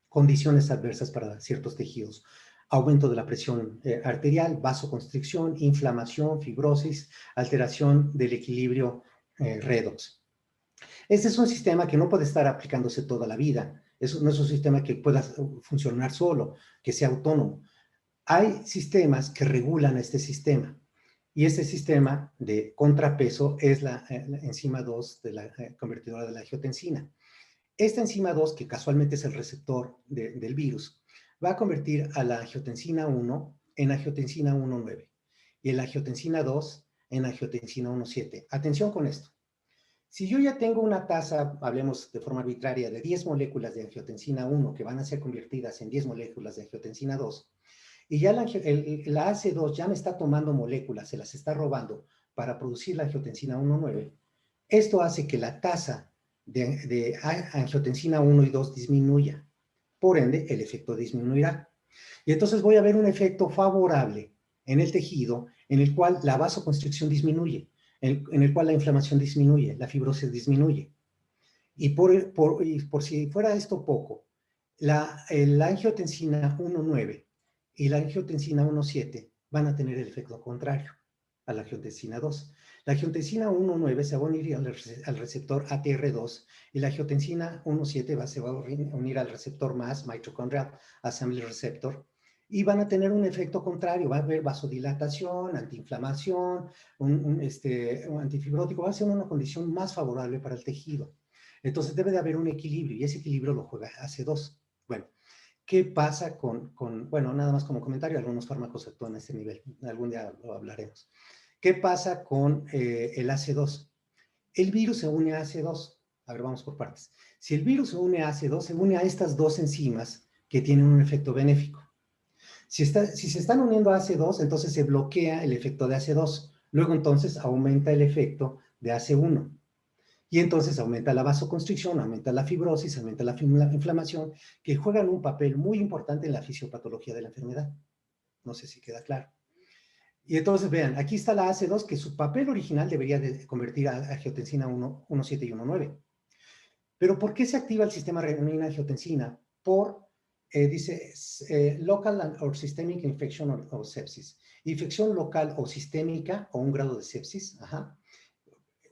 condiciones adversas para ciertos tejidos. Aumento de la presión arterial, vasoconstricción, inflamación, fibrosis, alteración del equilibrio redox. Este es un sistema que no puede estar aplicándose toda la vida. No es un sistema que pueda funcionar solo, que sea autónomo. Hay sistemas que regulan este sistema. Y este sistema de contrapeso es la enzima 2 de la convertidora de la angiotensina. Esta enzima 2, que casualmente es el receptor del virus, va a convertir a la angiotensina 1 en angiotensina 1,9 y la angiotensina 2 en angiotensina 1,7. Atención con esto. Si yo ya tengo una tasa, hablemos de forma arbitraria, de 10 moléculas de angiotensina 1 que van a ser convertidas en 10 moléculas de angiotensina 2, y ya la AC2 ya me está tomando moléculas, se las está robando para producir la angiotensina 1,9, esto hace que la tasa de angiotensina 1 y 2 disminuya. Por ende, el efecto disminuirá. Y entonces voy a ver un efecto favorable en el tejido en el cual la vasoconstricción disminuye, en el cual la inflamación disminuye, la fibrosis disminuye. Y por si fuera esto poco, la angiotensina 1,9 y la angiotensina 1,7 van a tener el efecto contrario a la angiotensina 2. La angiotensina 1,9 se va a unir al receptor ATR2 y la angiotensina 1,7 se va a unir al receptor MAS, Mitochondrial Assembly Receptor, y van a tener un efecto contrario, va a haber vasodilatación, antiinflamación, un antifibrótico, va a ser una condición más favorable para el tejido. Entonces debe de haber un equilibrio y ese equilibrio lo juega AC2. Bueno, ¿qué pasa bueno, nada más como comentario, algunos fármacos actúan a este nivel, algún día lo hablaremos. ¿Qué pasa con el AC2? El virus se une a AC2. A ver, vamos por partes. Si el virus se une a AC2, se une a estas dos enzimas que tienen un efecto benéfico. Si se están uniendo a AC2, entonces se bloquea el efecto de AC2. Luego entonces aumenta el efecto de AC1. Y entonces aumenta la vasoconstricción, aumenta la fibrosis, aumenta la inflamación, que juegan un papel muy importante en la fisiopatología de la enfermedad. No sé si queda claro. Y entonces vean, aquí está la AC2, que su papel original debería de convertir a angiotensina 1,7 y 1,9. Pero ¿por qué se activa el sistema renina-angiotensina? Dice, local or systemic infection or sepsis. Infección local o sistémica o un grado de sepsis,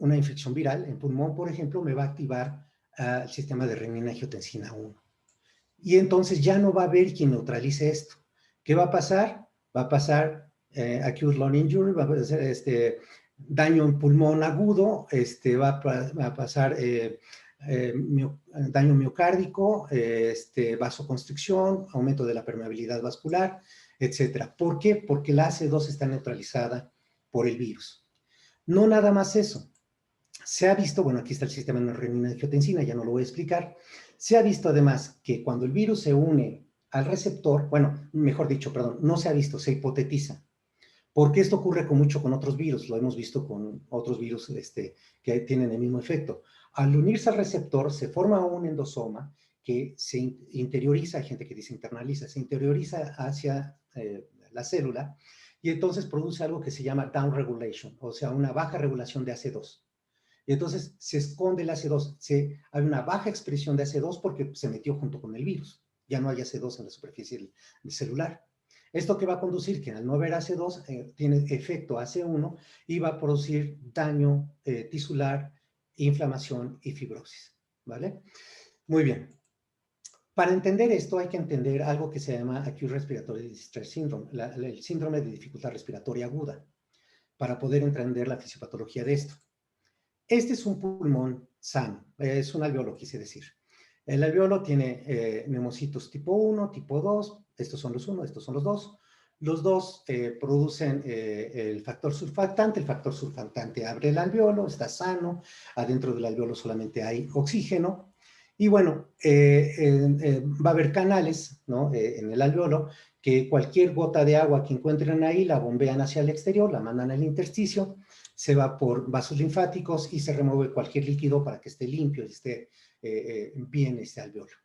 una infección viral en pulmón, por ejemplo, me va a activar el sistema de renina-angiotensina 1. Y entonces ya no va a haber quien neutralice esto. ¿Qué va a pasar? Va a pasar acute lung injury, va a pasar daño en pulmón agudo, va a pasar daño miocárdico, vasoconstricción, aumento de la permeabilidad vascular, etc. ¿Por qué? Porque la AC2 está neutralizada por el virus. No nada más eso. Se ha visto, bueno, aquí está el sistema de renina-angiotensina, ya no lo voy a explicar. Se ha visto además que cuando el virus se une al receptor, bueno, mejor dicho, perdón, no se ha visto, se hipotetiza. Porque esto ocurre mucho con otros virus, lo hemos visto con otros virus que tienen el mismo efecto. Al unirse al receptor se forma un endosoma que se interioriza, hay gente que dice internaliza, se interioriza hacia la célula y entonces produce algo que se llama down regulation, o sea, una baja regulación de AC2. Y entonces se esconde el AC2, hay una baja expresión de AC2 porque se metió junto con el virus, ya no hay AC2 en la superficie celular. ¿Esto que va a conducir? Que al no haber AC2 tiene efecto AC1 y va a producir daño tisular, inflamación y fibrosis, ¿vale? Muy bien. Para entender esto hay que entender algo que se llama Acute Respiratory Distress Syndrome, el síndrome de dificultad respiratoria aguda, para poder entender la fisiopatología de esto. Este es un pulmón sano, es un alveolo, quise decir. El alveolo tiene neumocitos tipo 1, tipo 2, estos son los 1, estos son los 2. Los dos producen el factor surfactante. El factor surfactante abre el alveolo, está sano, adentro del alveolo solamente hay oxígeno. Y bueno, va a haber canales, ¿no? En el alveolo, que cualquier gota de agua que encuentren ahí la bombean hacia el exterior, la mandan al intersticio, se va por vasos linfáticos y se remueve cualquier líquido para que esté limpio y esté bien este alveolo.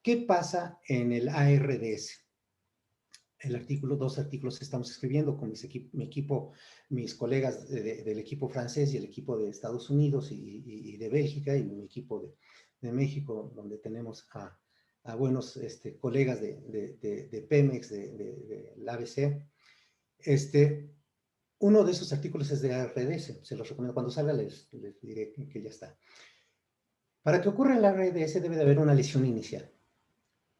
¿Qué pasa en el ARDS? Dos artículos que estamos escribiendo con mi equipo, mis colegas del equipo francés y el equipo de Estados Unidos y de Bélgica y mi equipo de México, donde tenemos a buenos colegas de Pemex, de la ABC. Uno de esos artículos es de ARDS, se los recomiendo. Cuando salga les diré que ya está. Para que ocurra el ARDS debe de haber una lesión inicial.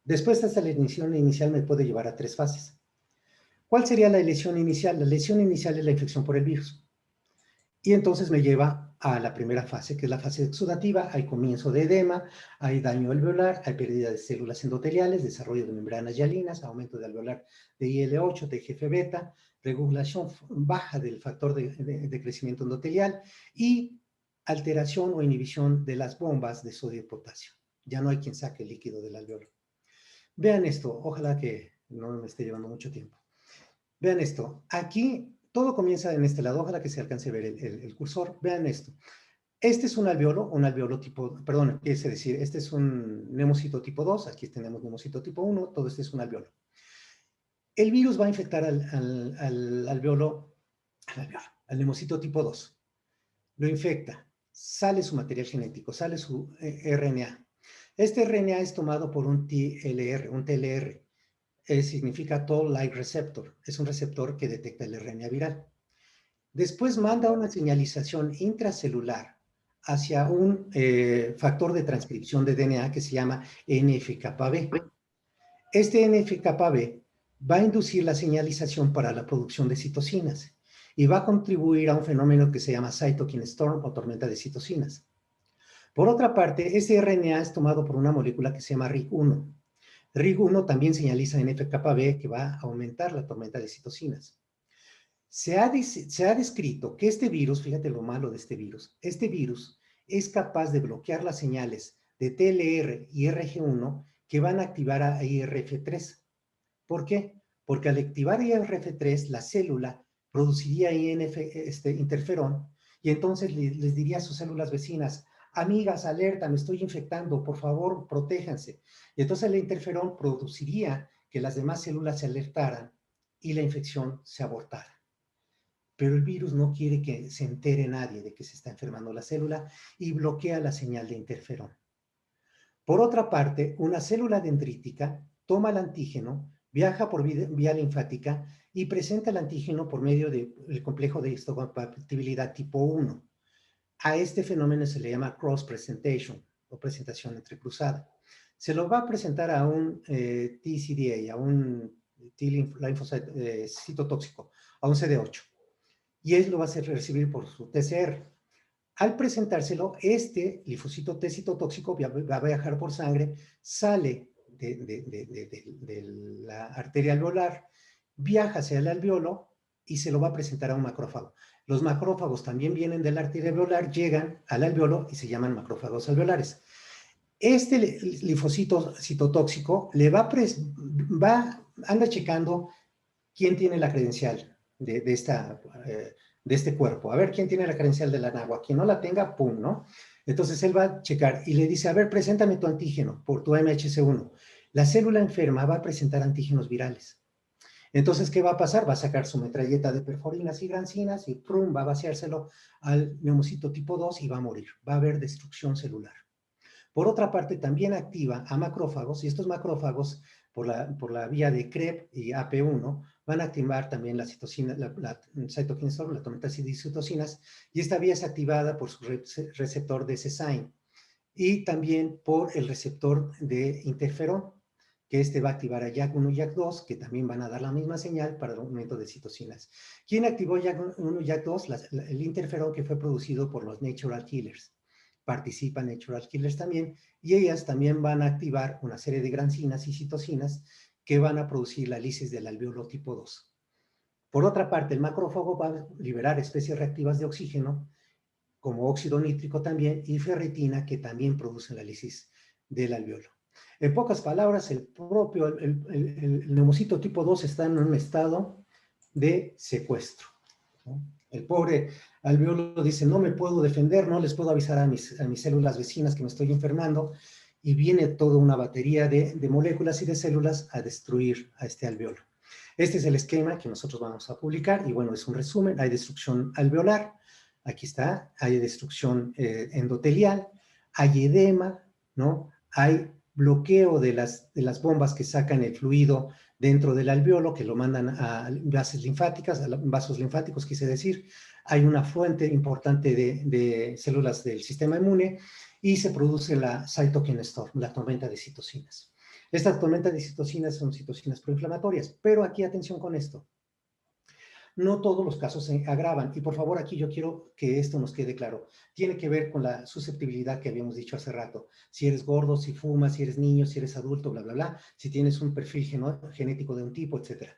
Después de esta lesión inicial me puede llevar a 3 fases. ¿Cuál sería la lesión inicial? La lesión inicial es la infección por el virus. Y entonces me lleva a la primera fase, que es la fase exudativa. Hay comienzo de edema, hay daño alveolar, hay pérdida de células endoteliales, desarrollo de membranas hialinas, aumento de alveolar de IL-8, TGF-beta, regulación baja del factor de crecimiento endotelial y alteración o inhibición de las bombas de sodio y potasio. Ya no hay quien saque el líquido del alveolo. Vean esto, ojalá que no me esté llevando mucho tiempo. Vean esto, aquí todo comienza en este lado, ojalá que se alcance a ver el cursor. Vean esto. Este es un alveolo tipo, perdón, quiere decir, este es un neumocito tipo 2, aquí tenemos neumocito tipo 1, todo este es un alveolo. El virus va a infectar al alveolo, al neumocito tipo 2. Lo infecta, sale su material genético, sale su RNA. Este RNA es tomado por un TLR, significa Toll-like receptor, es un receptor que detecta el RNA viral. Después manda una señalización intracelular hacia un factor de transcripción de DNA que se llama NF-κB. Este NF-κB va a inducir la señalización para la producción de citocinas y va a contribuir a un fenómeno que se llama cytokine storm o tormenta de citocinas. Por otra parte, este RNA es tomado por una molécula que se llama RIG-1. RIG-1 también señaliza NF-κB que va a aumentar la tormenta de citocinas. Se ha descrito que este virus, fíjate lo malo de este virus es capaz de bloquear las señales de TLR y RG1 que van a activar a IRF3. ¿Por qué? Porque al activar IRF3, la célula produciría interferón y entonces les diría a sus células vecinas, amigas, alerta, me estoy infectando, por favor, protéjanse. Y entonces el interferón produciría que las demás células se alertaran y la infección se abortara. Pero el virus no quiere que se entere nadie de que se está enfermando la célula y bloquea la señal de interferón. Por otra parte, una célula dendrítica toma el antígeno, viaja por vía linfática y presenta el antígeno por medio del complejo de histocompatibilidad tipo 1. A este fenómeno se le llama cross presentation o presentación entrecruzada. Se lo va a presentar a un TCDA, a un T-linfocito citotóxico, a un CD8. Y él lo va a hacer recibir por su TCR. Al presentárselo, este linfocito T citotóxico va a viajar por sangre, sale de la arteria alveolar, viaja hacia el alveolo y se lo va a presentar a un macrófago. Los macrófagos también vienen del arteria alveolar, llegan al alveolo y se llaman macrófagos alveolares. Este linfocito citotóxico le anda checando quién tiene la credencial de este cuerpo. A ver, ¿quién tiene la credencial de la NAGUA? Quien no la tenga, pum, ¿no? Entonces él va a checar y le dice, a ver, preséntame tu antígeno por tu MHC1. La célula enferma va a presentar antígenos virales. Entonces, ¿qué va a pasar? Va a sacar su metralleta de perforinas y grancinas y ¡prum! Va a vaciárselo al neumocito tipo 2 y va a morir. Va a haber destrucción celular. Por otra parte, también activa a macrófagos, y estos macrófagos, por la vía de CREB y AP1, van a activar también la citocina, la cytokine storm, la tormenta de citocinas, y esta vía es activada por su receptor de SESAIN, y también por el receptor de interferón, que este va a activar a JAK1 y JAK2, que también van a dar la misma señal para el aumento de citocinas. ¿Quién activó JAK1 y JAK2? El interferón que fue producido por los natural killers. Participan natural killers también, y ellas también van a activar una serie de grancinas y citocinas que van a producir la lisis del alveolo tipo 2. Por otra parte, el macrófago va a liberar especies reactivas de oxígeno, como óxido nítrico también, y ferritina, que también producen la lisis del alveolo. En pocas palabras, el neumocito tipo 2 está en un estado de secuestro, ¿no? El pobre alveolo dice, no me puedo defender, no les puedo avisar a mis células vecinas que me estoy enfermando, y viene toda una batería de moléculas y de células a destruir a este alveolo. Este es el esquema que nosotros vamos a publicar, y bueno, es un resumen. Hay destrucción alveolar, aquí está, hay destrucción endotelial, hay edema, ¿no? Hay bloqueo de las bombas que sacan el fluido dentro del alveolo, que lo mandan a vasos linfáticos, quise decir. Hay una fuente importante de células del sistema inmune, y se produce la cytokine storm, la tormenta de citocinas. Estas tormentas de citocinas son citocinas proinflamatorias, pero aquí atención con esto. No todos los casos se agravan, y por favor aquí yo quiero que esto nos quede claro. Tiene que ver con la susceptibilidad que habíamos dicho hace rato. Si eres gordo, si fumas, si eres niño, si eres adulto, bla, bla, bla, si tienes un perfil genético de un tipo, etc.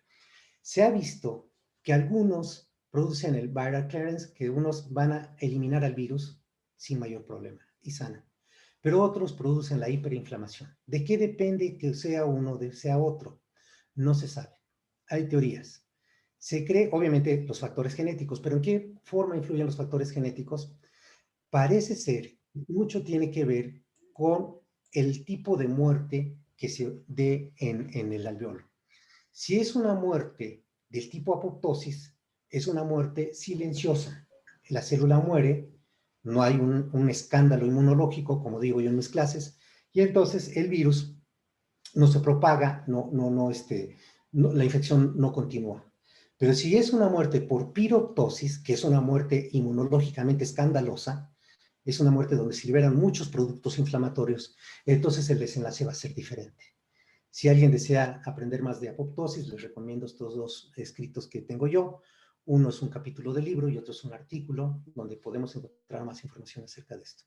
Se ha visto que algunos producen el viral clearance, que unos van a eliminar al virus sin mayor problema y sanan, pero otros producen la hiperinflamación. ¿De qué depende que sea uno o sea otro? No se sabe. Hay teorías. Se cree, obviamente, los factores genéticos, pero ¿en qué forma influyen los factores genéticos? Parece ser, mucho tiene que ver con el tipo de muerte que se dé en el alveolo. Si es una muerte del tipo apoptosis, es una muerte silenciosa. La célula muere, no hay un escándalo inmunológico, como digo yo en mis clases, y entonces el virus no se propaga, la infección no continúa. Pero si es una muerte por piroptosis, que es una muerte inmunológicamente escandalosa, es una muerte donde se liberan muchos productos inflamatorios, entonces el desenlace va a ser diferente. Si alguien desea aprender más de apoptosis, les recomiendo estos dos escritos que tengo yo. Uno es un capítulo del libro y otro es un artículo donde podemos encontrar más información acerca de esto.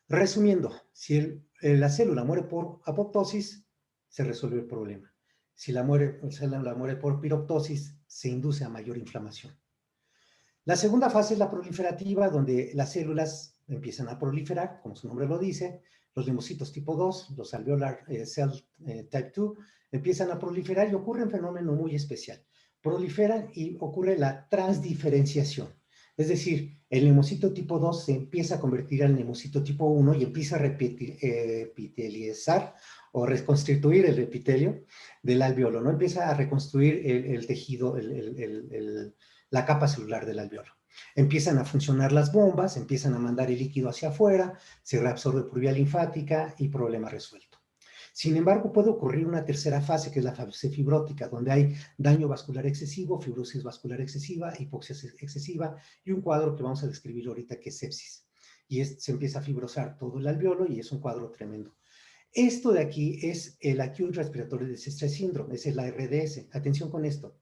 Resumiendo, si la célula muere por apoptosis, se resuelve el problema. Si la célula muere por piroptosis, se induce a mayor inflamación. La segunda fase es la proliferativa, donde las células empiezan a proliferar, como su nombre lo dice. Los linfocitos tipo 2, los alveolar cell type 2, empiezan a proliferar y ocurre un fenómeno muy especial. Proliferan y ocurre la transdiferenciación. Es decir, el neumocito tipo 2 se empieza a convertir al neumocito tipo 1 y empieza a epitelizar o reconstituir el epitelio del alveolo, ¿no? Empieza a reconstruir el tejido, la capa celular del alveolo. Empiezan a funcionar las bombas, empiezan a mandar el líquido hacia afuera, se reabsorbe por vía linfática y problema resuelto. Sin embargo, puede ocurrir una tercera fase, que es la fase fibrótica, donde hay daño vascular excesivo, fibrosis vascular excesiva, hipoxia excesiva y un cuadro que vamos a describir ahorita, que es sepsis. Y se empieza a fibrosar todo el alveolo y es un cuadro tremendo. Esto de aquí es el Acute Respiratory Distress Syndrome, es el ARDS. Atención con esto,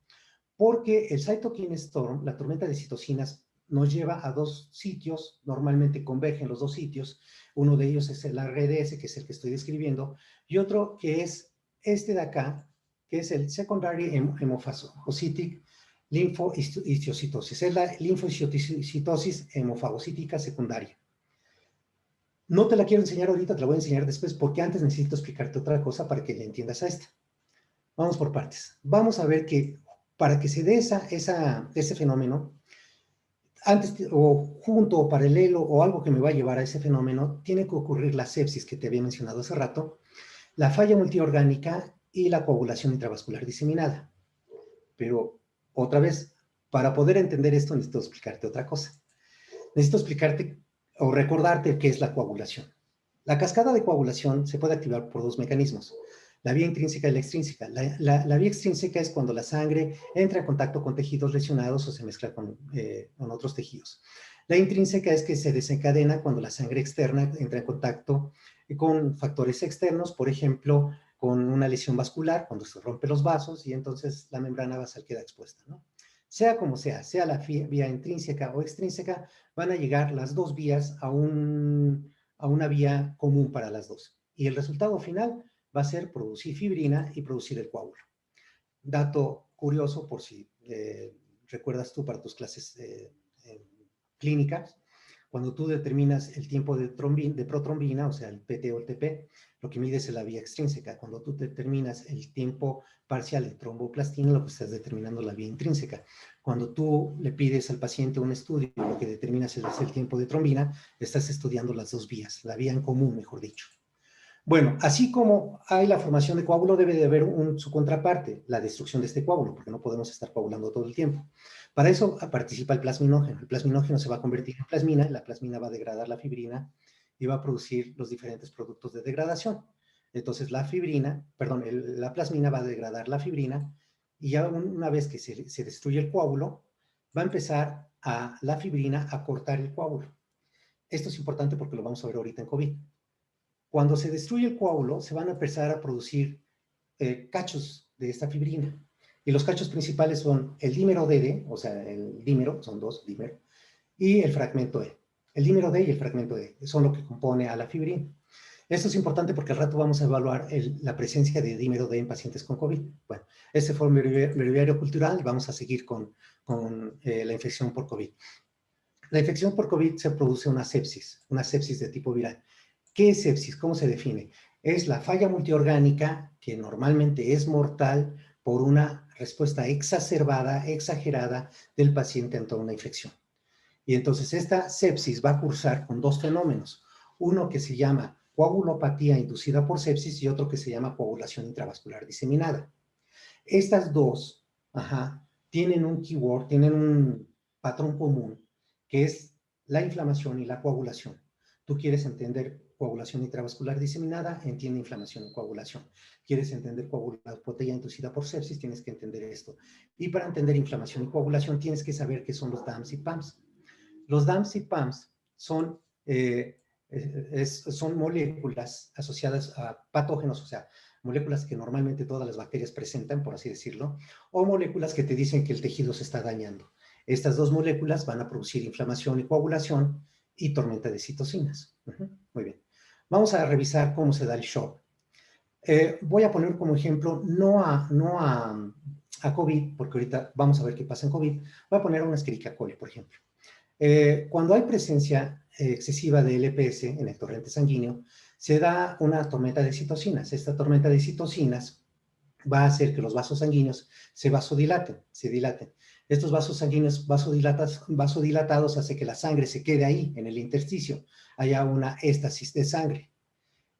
porque el cytokine storm, la tormenta de citocinas, nos lleva a dos sitios, normalmente convergen los dos sitios. Uno de ellos es el ARDS, que es el que estoy describiendo, y otro que es este de acá, que es el Secondary Hemophagocytic linfohistiocytosis. Es la linfohistiocytosis hemofagocítica secundaria. No te la quiero enseñar ahorita, te la voy a enseñar después, porque antes necesito explicarte otra cosa para que le entiendas a esta. Vamos por partes. Vamos a ver que para que se dé ese fenómeno, antes o junto o paralelo o algo que me va a llevar a ese fenómeno, tiene que ocurrir la sepsis que te había mencionado hace rato, la falla multiorgánica y la coagulación intravascular diseminada. Pero, otra vez, para poder entender esto necesito explicarte otra cosa. Necesito explicarte o recordarte qué es la coagulación. La cascada de coagulación se puede activar por dos mecanismos, la vía intrínseca y la extrínseca. La vía extrínseca es cuando la sangre entra en contacto con tejidos lesionados o se mezcla con otros tejidos. La intrínseca es que se desencadena cuando la sangre externa entra en contacto con factores externos, por ejemplo, con una lesión vascular, cuando se rompen los vasos y entonces la membrana basal queda expuesta, ¿no? Sea como sea la vía intrínseca o extrínseca, van a llegar las dos vías a una vía común para las dos. Y el resultado final va a ser producir fibrina y producir el coágulo. Dato curioso, por si recuerdas tú para tus clases clínicas, cuando tú determinas el tiempo de protrombina, o sea, el PT o el TP, lo que mides es la vía extrínseca. Cuando tú determinas el tiempo parcial de tromboplastina, lo que estás determinando es la vía intrínseca. Cuando tú le pides al paciente un estudio, lo que determinas es el tiempo de trombina, estás estudiando las dos vías, la vía en común, mejor dicho. Bueno, así como hay la formación de coágulo, debe de haber su contraparte, la destrucción de este coágulo, porque no podemos estar coagulando todo el tiempo. Para eso participa el plasminógeno. El plasminógeno se va a convertir en plasmina, y la plasmina va a degradar la fibrina y va a producir los diferentes productos de degradación. Entonces, la plasmina va a degradar la fibrina y ya una vez que se destruye el coágulo, va a empezar la fibrina a cortar el coágulo. Esto es importante porque lo vamos a ver ahorita en COVID. Cuando se destruye el coágulo, se van a empezar a producir cachos de esta fibrina. Y los cachos principales son el dímero DD, o sea, el dímero, son dos dímeros, y el fragmento E. El dímero D y el fragmento E son lo que compone a la fibrina. Esto es importante porque al rato vamos a evaluar la presencia de dímero D en pacientes con COVID. Bueno, este fue un breviario cultural y vamos a seguir con la infección por COVID. La infección por COVID se produce una sepsis de tipo viral. ¿Qué es sepsis? ¿Cómo se define? Es la falla multiorgánica que normalmente es mortal por una respuesta exacerbada, exagerada del paciente ante una infección. Y entonces esta sepsis va a cursar con dos fenómenos. Uno que se llama coagulopatía inducida por sepsis y otro que se llama coagulación intravascular diseminada. Estas dos tienen un keyword, tienen un patrón común, que es la inflamación y la coagulación. Tú quieres entender coagulación intravascular diseminada, entiende inflamación y coagulación. Quieres entender coagulopatía inducida por sepsis, tienes que entender esto. Y para entender inflamación y coagulación, tienes que saber qué son los DAMs y PAMs. Los DAMs y PAMs son moléculas asociadas a patógenos, o sea, moléculas que normalmente todas las bacterias presentan, por así decirlo, o moléculas que te dicen que el tejido se está dañando. Estas dos moléculas van a producir inflamación y coagulación y tormenta de citocinas. Muy bien. Vamos a revisar cómo se da el shock. Voy a poner como ejemplo, no a COVID, porque ahorita vamos a ver qué pasa en COVID. Voy a poner una Escherichia coli, por ejemplo. Cuando hay presencia excesiva de LPS en el torrente sanguíneo, se da una tormenta de citocinas. Esta tormenta de citocinas va a hacer que los vasos sanguíneos se dilaten. Estos vasos sanguíneos vasodilatados hace que la sangre se quede ahí, en el intersticio. Haya una éstasis de sangre.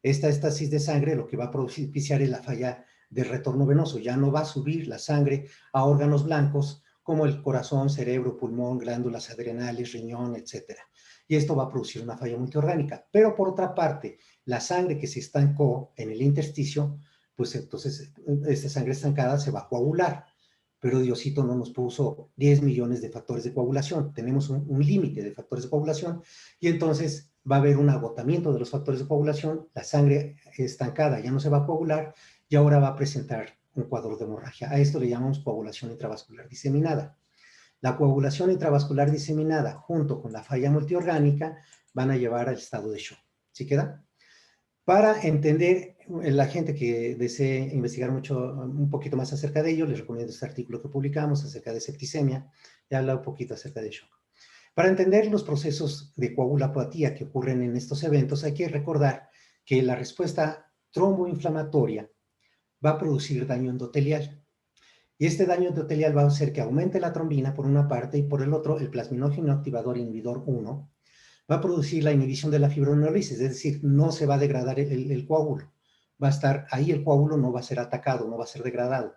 Esta éstasis de sangre lo que va a propiciar es la falla del retorno venoso. Ya no va a subir la sangre a órganos blancos como el corazón, cerebro, pulmón, glándulas adrenales, riñón, etc. Y esto va a producir una falla multiorgánica. Pero por otra parte, la sangre que se estancó en el intersticio, pues entonces esta sangre estancada se va a coagular. Pero Diosito no nos puso 10 millones de factores de coagulación. Tenemos un límite de factores de coagulación y entonces va a haber un agotamiento de los factores de coagulación, la sangre estancada ya no se va a coagular y ahora va a presentar un cuadro de hemorragia. A esto le llamamos coagulación intravascular diseminada. La coagulación intravascular diseminada junto con la falla multiorgánica van a llevar al estado de shock. ¿Sí queda? Para entender la gente que desee investigar un poquito más acerca de ello, les recomiendo este artículo que publicamos acerca de septicemia, y habla un poquito acerca de shock. Para entender los procesos de coagulopatía que ocurren en estos eventos, hay que recordar que la respuesta tromboinflamatoria va a producir daño endotelial. Y este daño endotelial va a hacer que aumente la trombina por una parte y por el otro el plasminógeno activador inhibidor 1 va a producir la inhibición de la fibrinólisis, es decir, no se va a degradar el coágulo. Va a estar ahí el coágulo, no va a ser atacado, no va a ser degradado.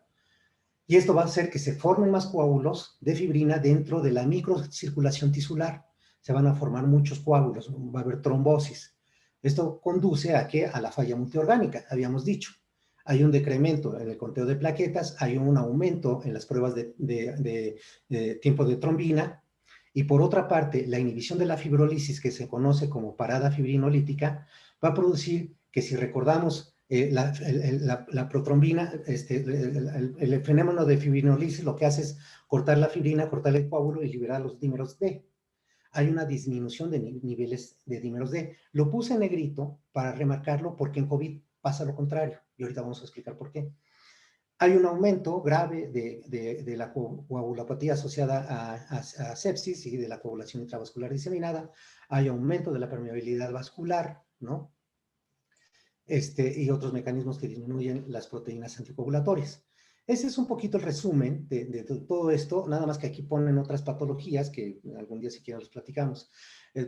Y esto va a hacer que se formen más coágulos de fibrina dentro de la microcirculación tisular. Se van a formar muchos coágulos, va a haber trombosis. Esto conduce a ¿qué? A la falla multiorgánica, habíamos dicho. Hay un decremento en el conteo de plaquetas, hay un aumento en las pruebas de tiempo de trombina, y por otra parte, la inhibición de la fibrólisis, que se conoce como parada fibrinolítica, va a producir que, si recordamos la protrombina, el fenómeno de fibrinolisis lo que hace es cortar la fibrina, cortar el coágulo y liberar los dímeros D. Hay una disminución de niveles de dímeros D. Lo puse en negrito para remarcarlo porque en COVID pasa lo contrario, y ahorita vamos a explicar por qué. Hay un aumento grave de la coagulopatía asociada a sepsis y de la coagulación intravascular diseminada. Hay aumento de la permeabilidad vascular, ¿no? Y otros mecanismos que disminuyen las proteínas anticoagulatorias. Ese es un poquito el resumen de todo esto, nada más que aquí ponen otras patologías que algún día si quieren los platicamos.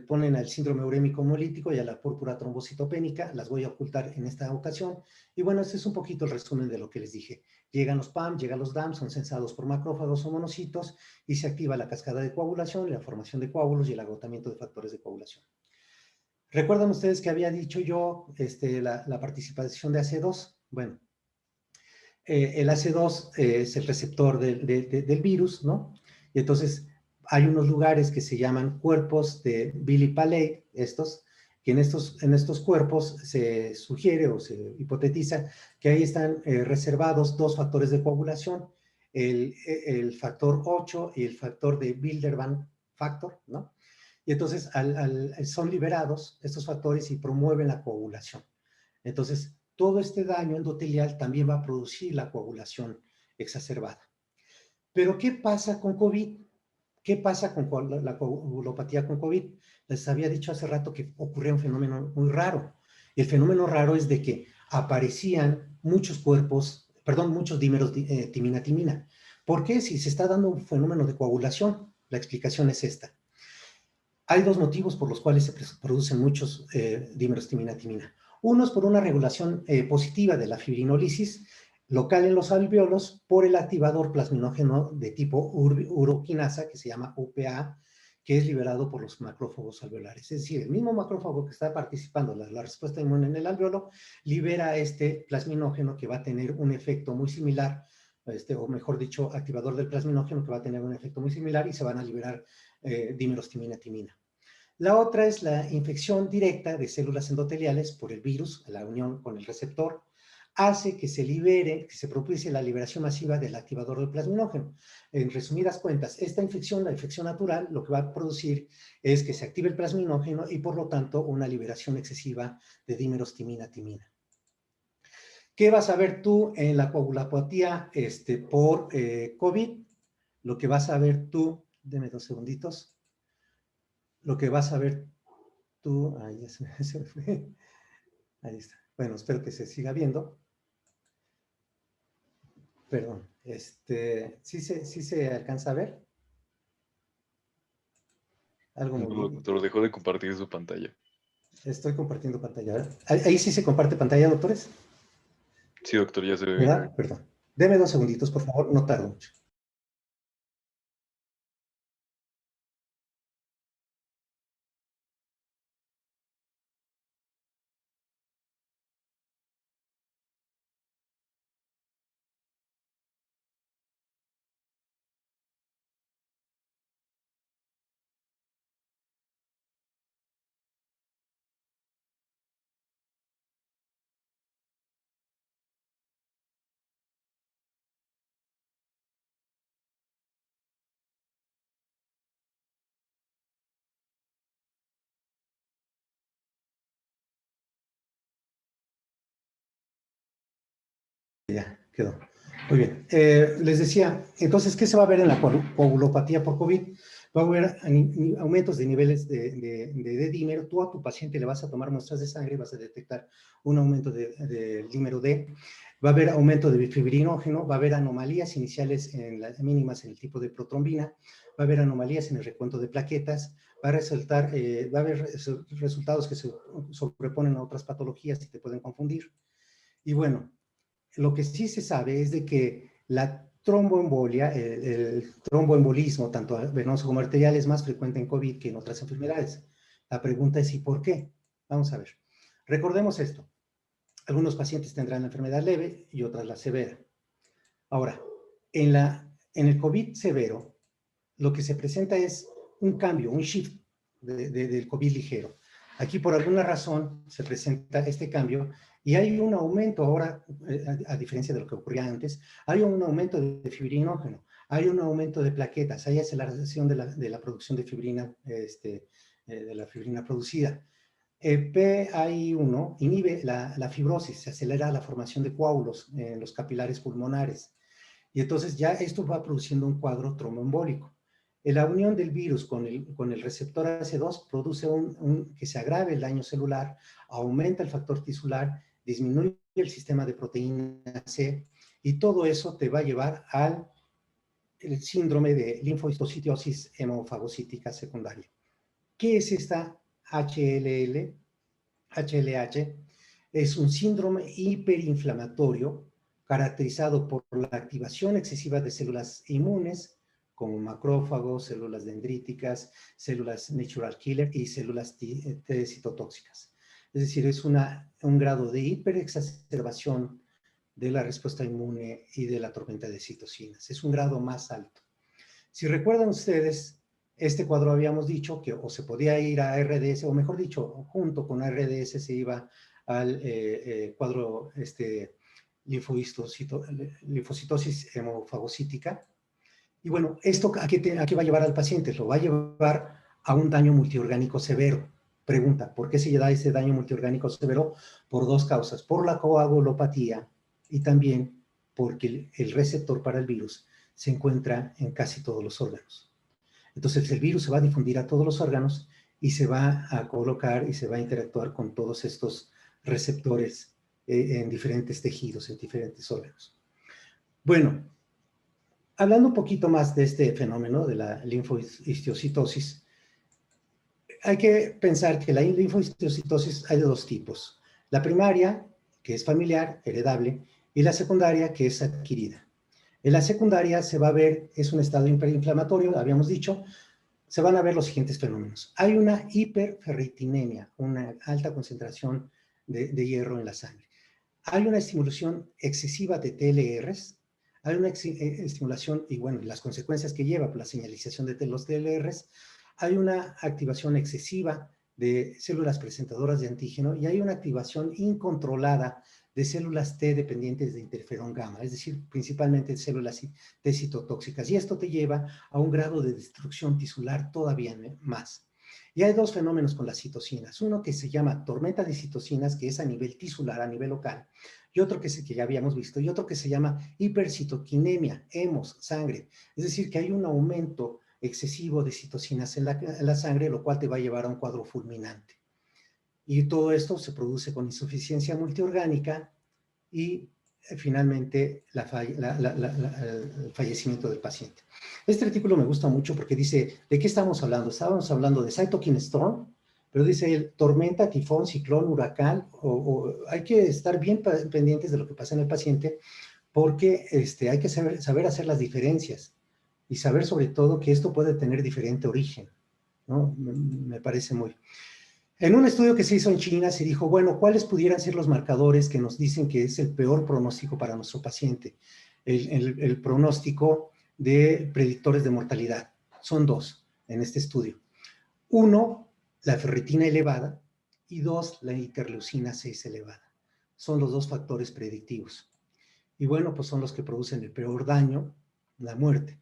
Ponen al síndrome urémico hemolítico y a la púrpura trombocitopénica, las voy a ocultar en esta ocasión. Y bueno, este es un poquito el resumen de lo que les dije. Llegan los PAM, llegan los DAM, son sensados por macrófagos o monocitos y se activa la cascada de coagulación, la formación de coágulos y el agotamiento de factores de coagulación. ¿Recuerdan ustedes que había dicho yo la participación de AC2? Bueno, el AC2 es el receptor del virus, ¿no? Y entonces hay unos lugares que se llaman cuerpos de Billy-Paley, que en estos cuerpos se sugiere o se hipotetiza que ahí están reservados dos factores de coagulación, el factor 8 y el factor de Bilderman factor, ¿no? Y entonces son liberados estos factores y promueven la coagulación. Entonces, todo este daño endotelial también va a producir la coagulación exacerbada. Pero, ¿qué pasa con COVID? ¿Qué pasa con la coagulopatía con COVID? Les había dicho hace rato que ocurría un fenómeno muy raro. El fenómeno raro es de que aparecían muchos dímeros timina-timina. ¿Por qué? Si se está dando un fenómeno de coagulación, la explicación es esta. Hay dos motivos por los cuales se producen muchos dímeros timina-timina. Uno es por una regulación positiva de la fibrinólisis local en los alvéolos por el activador plasminógeno de tipo uroquinasa, que se llama UPA, que es liberado por los macrófagos alveolares. Es decir, el mismo macrófago que está participando en la respuesta inmune en el alvéolo libera este plasminógeno que va a tener un efecto muy similar, o mejor dicho, activador del plasminógeno que va a tener un efecto muy similar y se van a liberar dímeros timina-timina. La otra es la infección directa de células endoteliales por el virus, la unión con el receptor, hace que se libere, que se propicie la liberación masiva del activador del plasminógeno. En resumidas cuentas, esta infección, la infección natural, lo que va a producir es que se active el plasminógeno y por lo tanto una liberación excesiva de dímeros timina-timina. ¿Qué vas a ver tú en la coagulopatía por COVID? Lo que vas a ver tú, deme 2 segunditos, lo que vas a ver tú, ahí ya se me fue, ahí está. Bueno, espero que se siga viendo. Perdón, ¿sí se alcanza a ver? Algo No, muy... doctor, dejó de compartir su pantalla. Estoy compartiendo pantalla. Ahí sí se comparte pantalla, doctores, Sí, doctor, ya se ve bien. ¿verdad? Perdón. Deme 2 segunditos, por favor, no tardo mucho. Ya, quedó. Muy bien. Les decía, entonces, ¿qué se va a ver en la coagulopatía por COVID? Va a haber aumentos de niveles de D-dímero. Tú a tu paciente le vas a tomar muestras de sangre, vas a detectar un aumento del dímero D. Va a haber aumento de fibrinógeno, va a haber anomalías iniciales en las mínimas en el tipo de protrombina, va a haber anomalías en el recuento de plaquetas, va a haber resultados que se sobreponen a otras patologías y te pueden confundir. Y bueno, lo que sí se sabe es de que la tromboembolia, el tromboembolismo, tanto venoso como arterial, es más frecuente en COVID que en otras enfermedades. La pregunta es ¿y por qué? Vamos a ver. Recordemos esto. Algunos pacientes tendrán la enfermedad leve y otras la severa. Ahora, en el COVID severo, lo que se presenta es un cambio, un shift del COVID ligero. Aquí por alguna razón se presenta este cambio y hay un aumento ahora, a diferencia de lo que ocurría antes, hay un aumento de fibrinógeno, hay un aumento de plaquetas, hay aceleración de la producción de fibrina, de la fibrina producida. PAI1 inhibe la fibrosis, se acelera la formación de coágulos en los capilares pulmonares. Y entonces ya esto va produciendo un cuadro tromboembólico. La unión del virus con el receptor AC2 produce que se agrave el daño celular, aumenta el factor tisular, disminuye el sistema de proteína C, y todo eso te va a llevar al síndrome de linfocitosis hemofagocítica secundaria. ¿Qué es esta HLH? Es un síndrome hiperinflamatorio caracterizado por la activación excesiva de células inmunes, como macrófagos, células dendríticas, células natural killer y células T citotóxicas. Es decir, es un grado de hiperexacerbación de la respuesta inmune y de la tormenta de citocinas. Es un grado más alto. Si recuerdan ustedes, este cuadro habíamos dicho que o se podía ir a RDS, o mejor dicho, junto con RDS se iba al cuadro linfocitosis hemofagocítica. Y bueno, ¿esto a qué va a llevar al paciente? Lo va a llevar a un daño multiorgánico severo. Pregunta, ¿por qué se da ese daño multiorgánico severo? Por dos causas, por la coagulopatía y también porque el receptor para el virus se encuentra en casi todos los órganos. Entonces el virus se va a difundir a todos los órganos y se va a colocar y se va a interactuar con todos estos receptores en diferentes tejidos, en diferentes órganos. Bueno, hablando un poquito más de este fenómeno de la linfohistiocytosis, hay que pensar que la linfohistiocytosis hay de dos tipos. La primaria, que es familiar, heredable, y la secundaria, que es adquirida. En la secundaria se va a ver, es un estado hiperinflamatorio, habíamos dicho, se van a ver los siguientes fenómenos. Hay una hiperferritinemia, una alta concentración de hierro en la sangre. Hay una estimulación excesiva de TLRs, hay una estimulación, y bueno, las consecuencias que lleva por la señalización de los TLRs, hay una activación excesiva de células presentadoras de antígeno y hay una activación incontrolada de células T dependientes de interferón gamma, es decir, principalmente células T citotóxicas, y esto te lleva a un grado de destrucción tisular todavía más. Y hay dos fenómenos con las citocinas, uno que se llama tormenta de citocinas, que es a nivel tisular, a nivel local, y otro que ya habíamos visto, y otro que se llama hipercitoquinemia, hemos, sangre, es decir, que hay un aumento excesivo de citocinas en la sangre, lo cual te va a llevar a un cuadro fulminante. Y todo esto se produce con insuficiencia multiorgánica y finalmente el fallecimiento del paciente. Este artículo me gusta mucho porque dice, ¿de qué estamos hablando? Estábamos hablando de cytokine storm, pero dice el tormenta, tifón, ciclón, huracán, hay que estar bien pendientes de lo que pasa en el paciente porque hay que saber hacer las diferencias y saber sobre todo que esto puede tener diferente origen, ¿no? Me parece muy... En un estudio que se hizo en China se dijo, bueno, ¿cuáles pudieran ser los marcadores que nos dicen que es el peor pronóstico para nuestro paciente? El pronóstico de predictores de mortalidad. Son dos en este estudio. Uno, la ferritina elevada, y dos, la interleucina 6 elevada. Son los dos factores predictivos. Y bueno, pues son los que producen el peor daño, la muerte.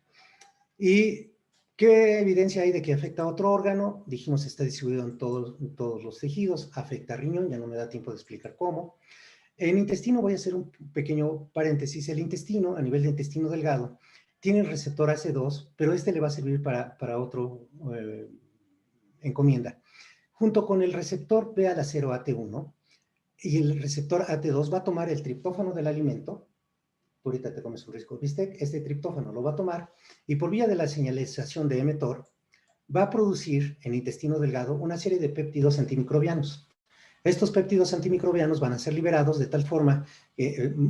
¿Y qué evidencia hay de que afecta a otro órgano? Dijimos, está distribuido en todos los tejidos, afecta a riñón, ya no me da tiempo de explicar cómo. En intestino voy a hacer un pequeño paréntesis. El intestino, a nivel de intestino delgado, tiene el receptor AC2, pero este le va a servir para otro encomienda. Junto con el receptor P-al-acero-AT1 y el receptor AT2 va a tomar el triptófano del alimento. Tú ahorita te comes un risco de bistec, este triptófano lo va a tomar y por vía de la señalización de mTOR va a producir en intestino delgado una serie de péptidos antimicrobianos. Estos péptidos antimicrobianos van a ser liberados de tal forma,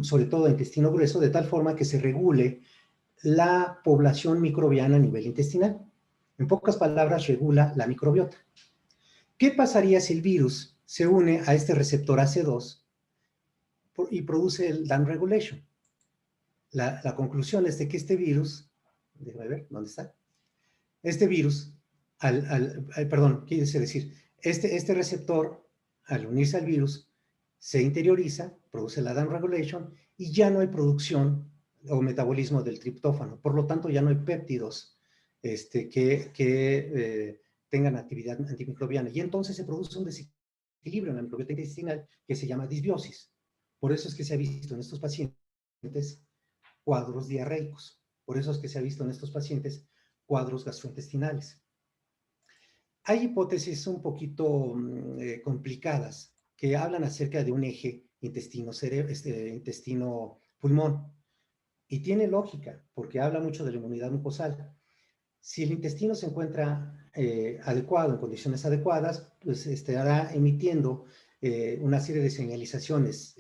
sobre todo en intestino grueso, de tal forma que se regule la población microbiana a nivel intestinal. En pocas palabras, regula la microbiota. ¿Qué pasaría si el virus se une a este receptor AC2 y produce el downregulation? La conclusión es de que este virus, déjame ver, ¿dónde está? Este virus, perdón, quiere decir, este receptor, al unirse al virus, se interioriza, produce la downregulation y ya no hay producción o metabolismo del triptófano. Por lo tanto, ya no hay péptidos que tengan actividad antimicrobiana. Y entonces se produce un desequilibrio en la microbiota intestinal que se llama disbiosis. Por eso es que se ha visto en estos pacientes cuadros diarreicos. Por eso es que se ha visto en estos pacientes cuadros gastrointestinales. Hay hipótesis un poquito complicadas que hablan acerca de un eje intestino-pulmón. Y tiene lógica, porque habla mucho de la inmunidad mucosal. Si el intestino se encuentra adecuado, en condiciones adecuadas, pues estará emitiendo una serie de señalizaciones,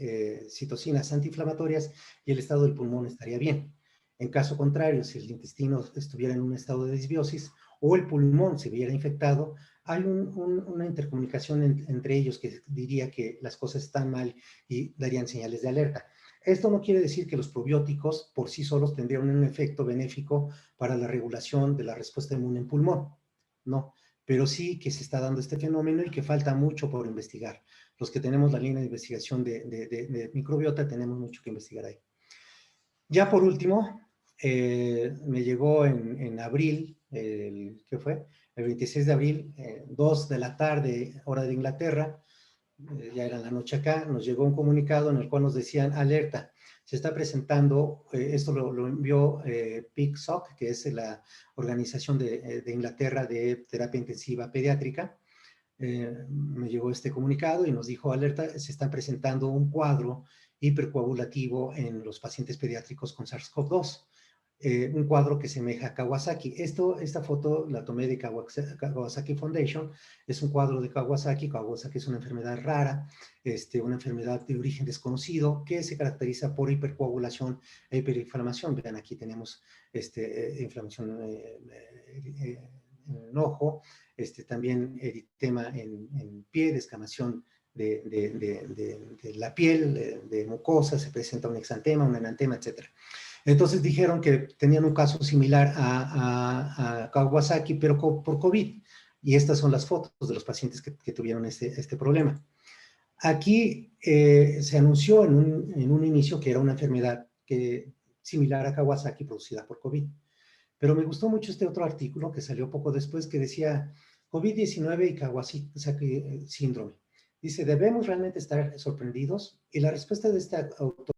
citocinas antiinflamatorias, y el estado del pulmón estaría bien. En caso contrario, si el intestino estuviera en un estado de disbiosis o el pulmón se viera infectado, hay una intercomunicación entre ellos que diría que las cosas están mal y darían señales de alerta. Esto no quiere decir que los probióticos por sí solos tendrían un efecto benéfico para la regulación de la respuesta inmune en pulmón, no, pero sí que se está dando este fenómeno y que falta mucho por investigar. Los que tenemos la línea de investigación de microbiota tenemos mucho que investigar ahí. Ya por último, me llegó en abril, ¿qué fue? El 26 de abril, 2 de la tarde, hora de Inglaterra, ya era la noche acá, nos llegó un comunicado en el cual nos decían, alerta, se está presentando, esto lo envió PICSOC, que es la organización de Inglaterra de terapia intensiva pediátrica. Me llegó este comunicado y nos dijo, alerta, se está presentando un cuadro hipercoagulativo en los pacientes pediátricos con SARS-CoV-2. Un cuadro que semeja a Kawasaki. Esta foto la tomé de Kawasaki Foundation, es un cuadro de Kawasaki. Kawasaki es una enfermedad rara, una enfermedad de origen desconocido que se caracteriza por hipercoagulación e hiperinflamación. Vean, aquí tenemos inflamación en el ojo, también eritema en pie, descamación de la piel, de mucosa, se presenta un exantema, un enantema, etc. Entonces dijeron que tenían un caso similar a Kawasaki, pero por COVID. Y estas son las fotos de los pacientes que tuvieron este problema. Aquí se anunció en un inicio que era una enfermedad similar a Kawasaki producida por COVID. Pero me gustó mucho este otro artículo que salió poco después que decía COVID-19 y Kawasaki síndrome. Dice, ¿debemos realmente estar sorprendidos? Y la respuesta de este autor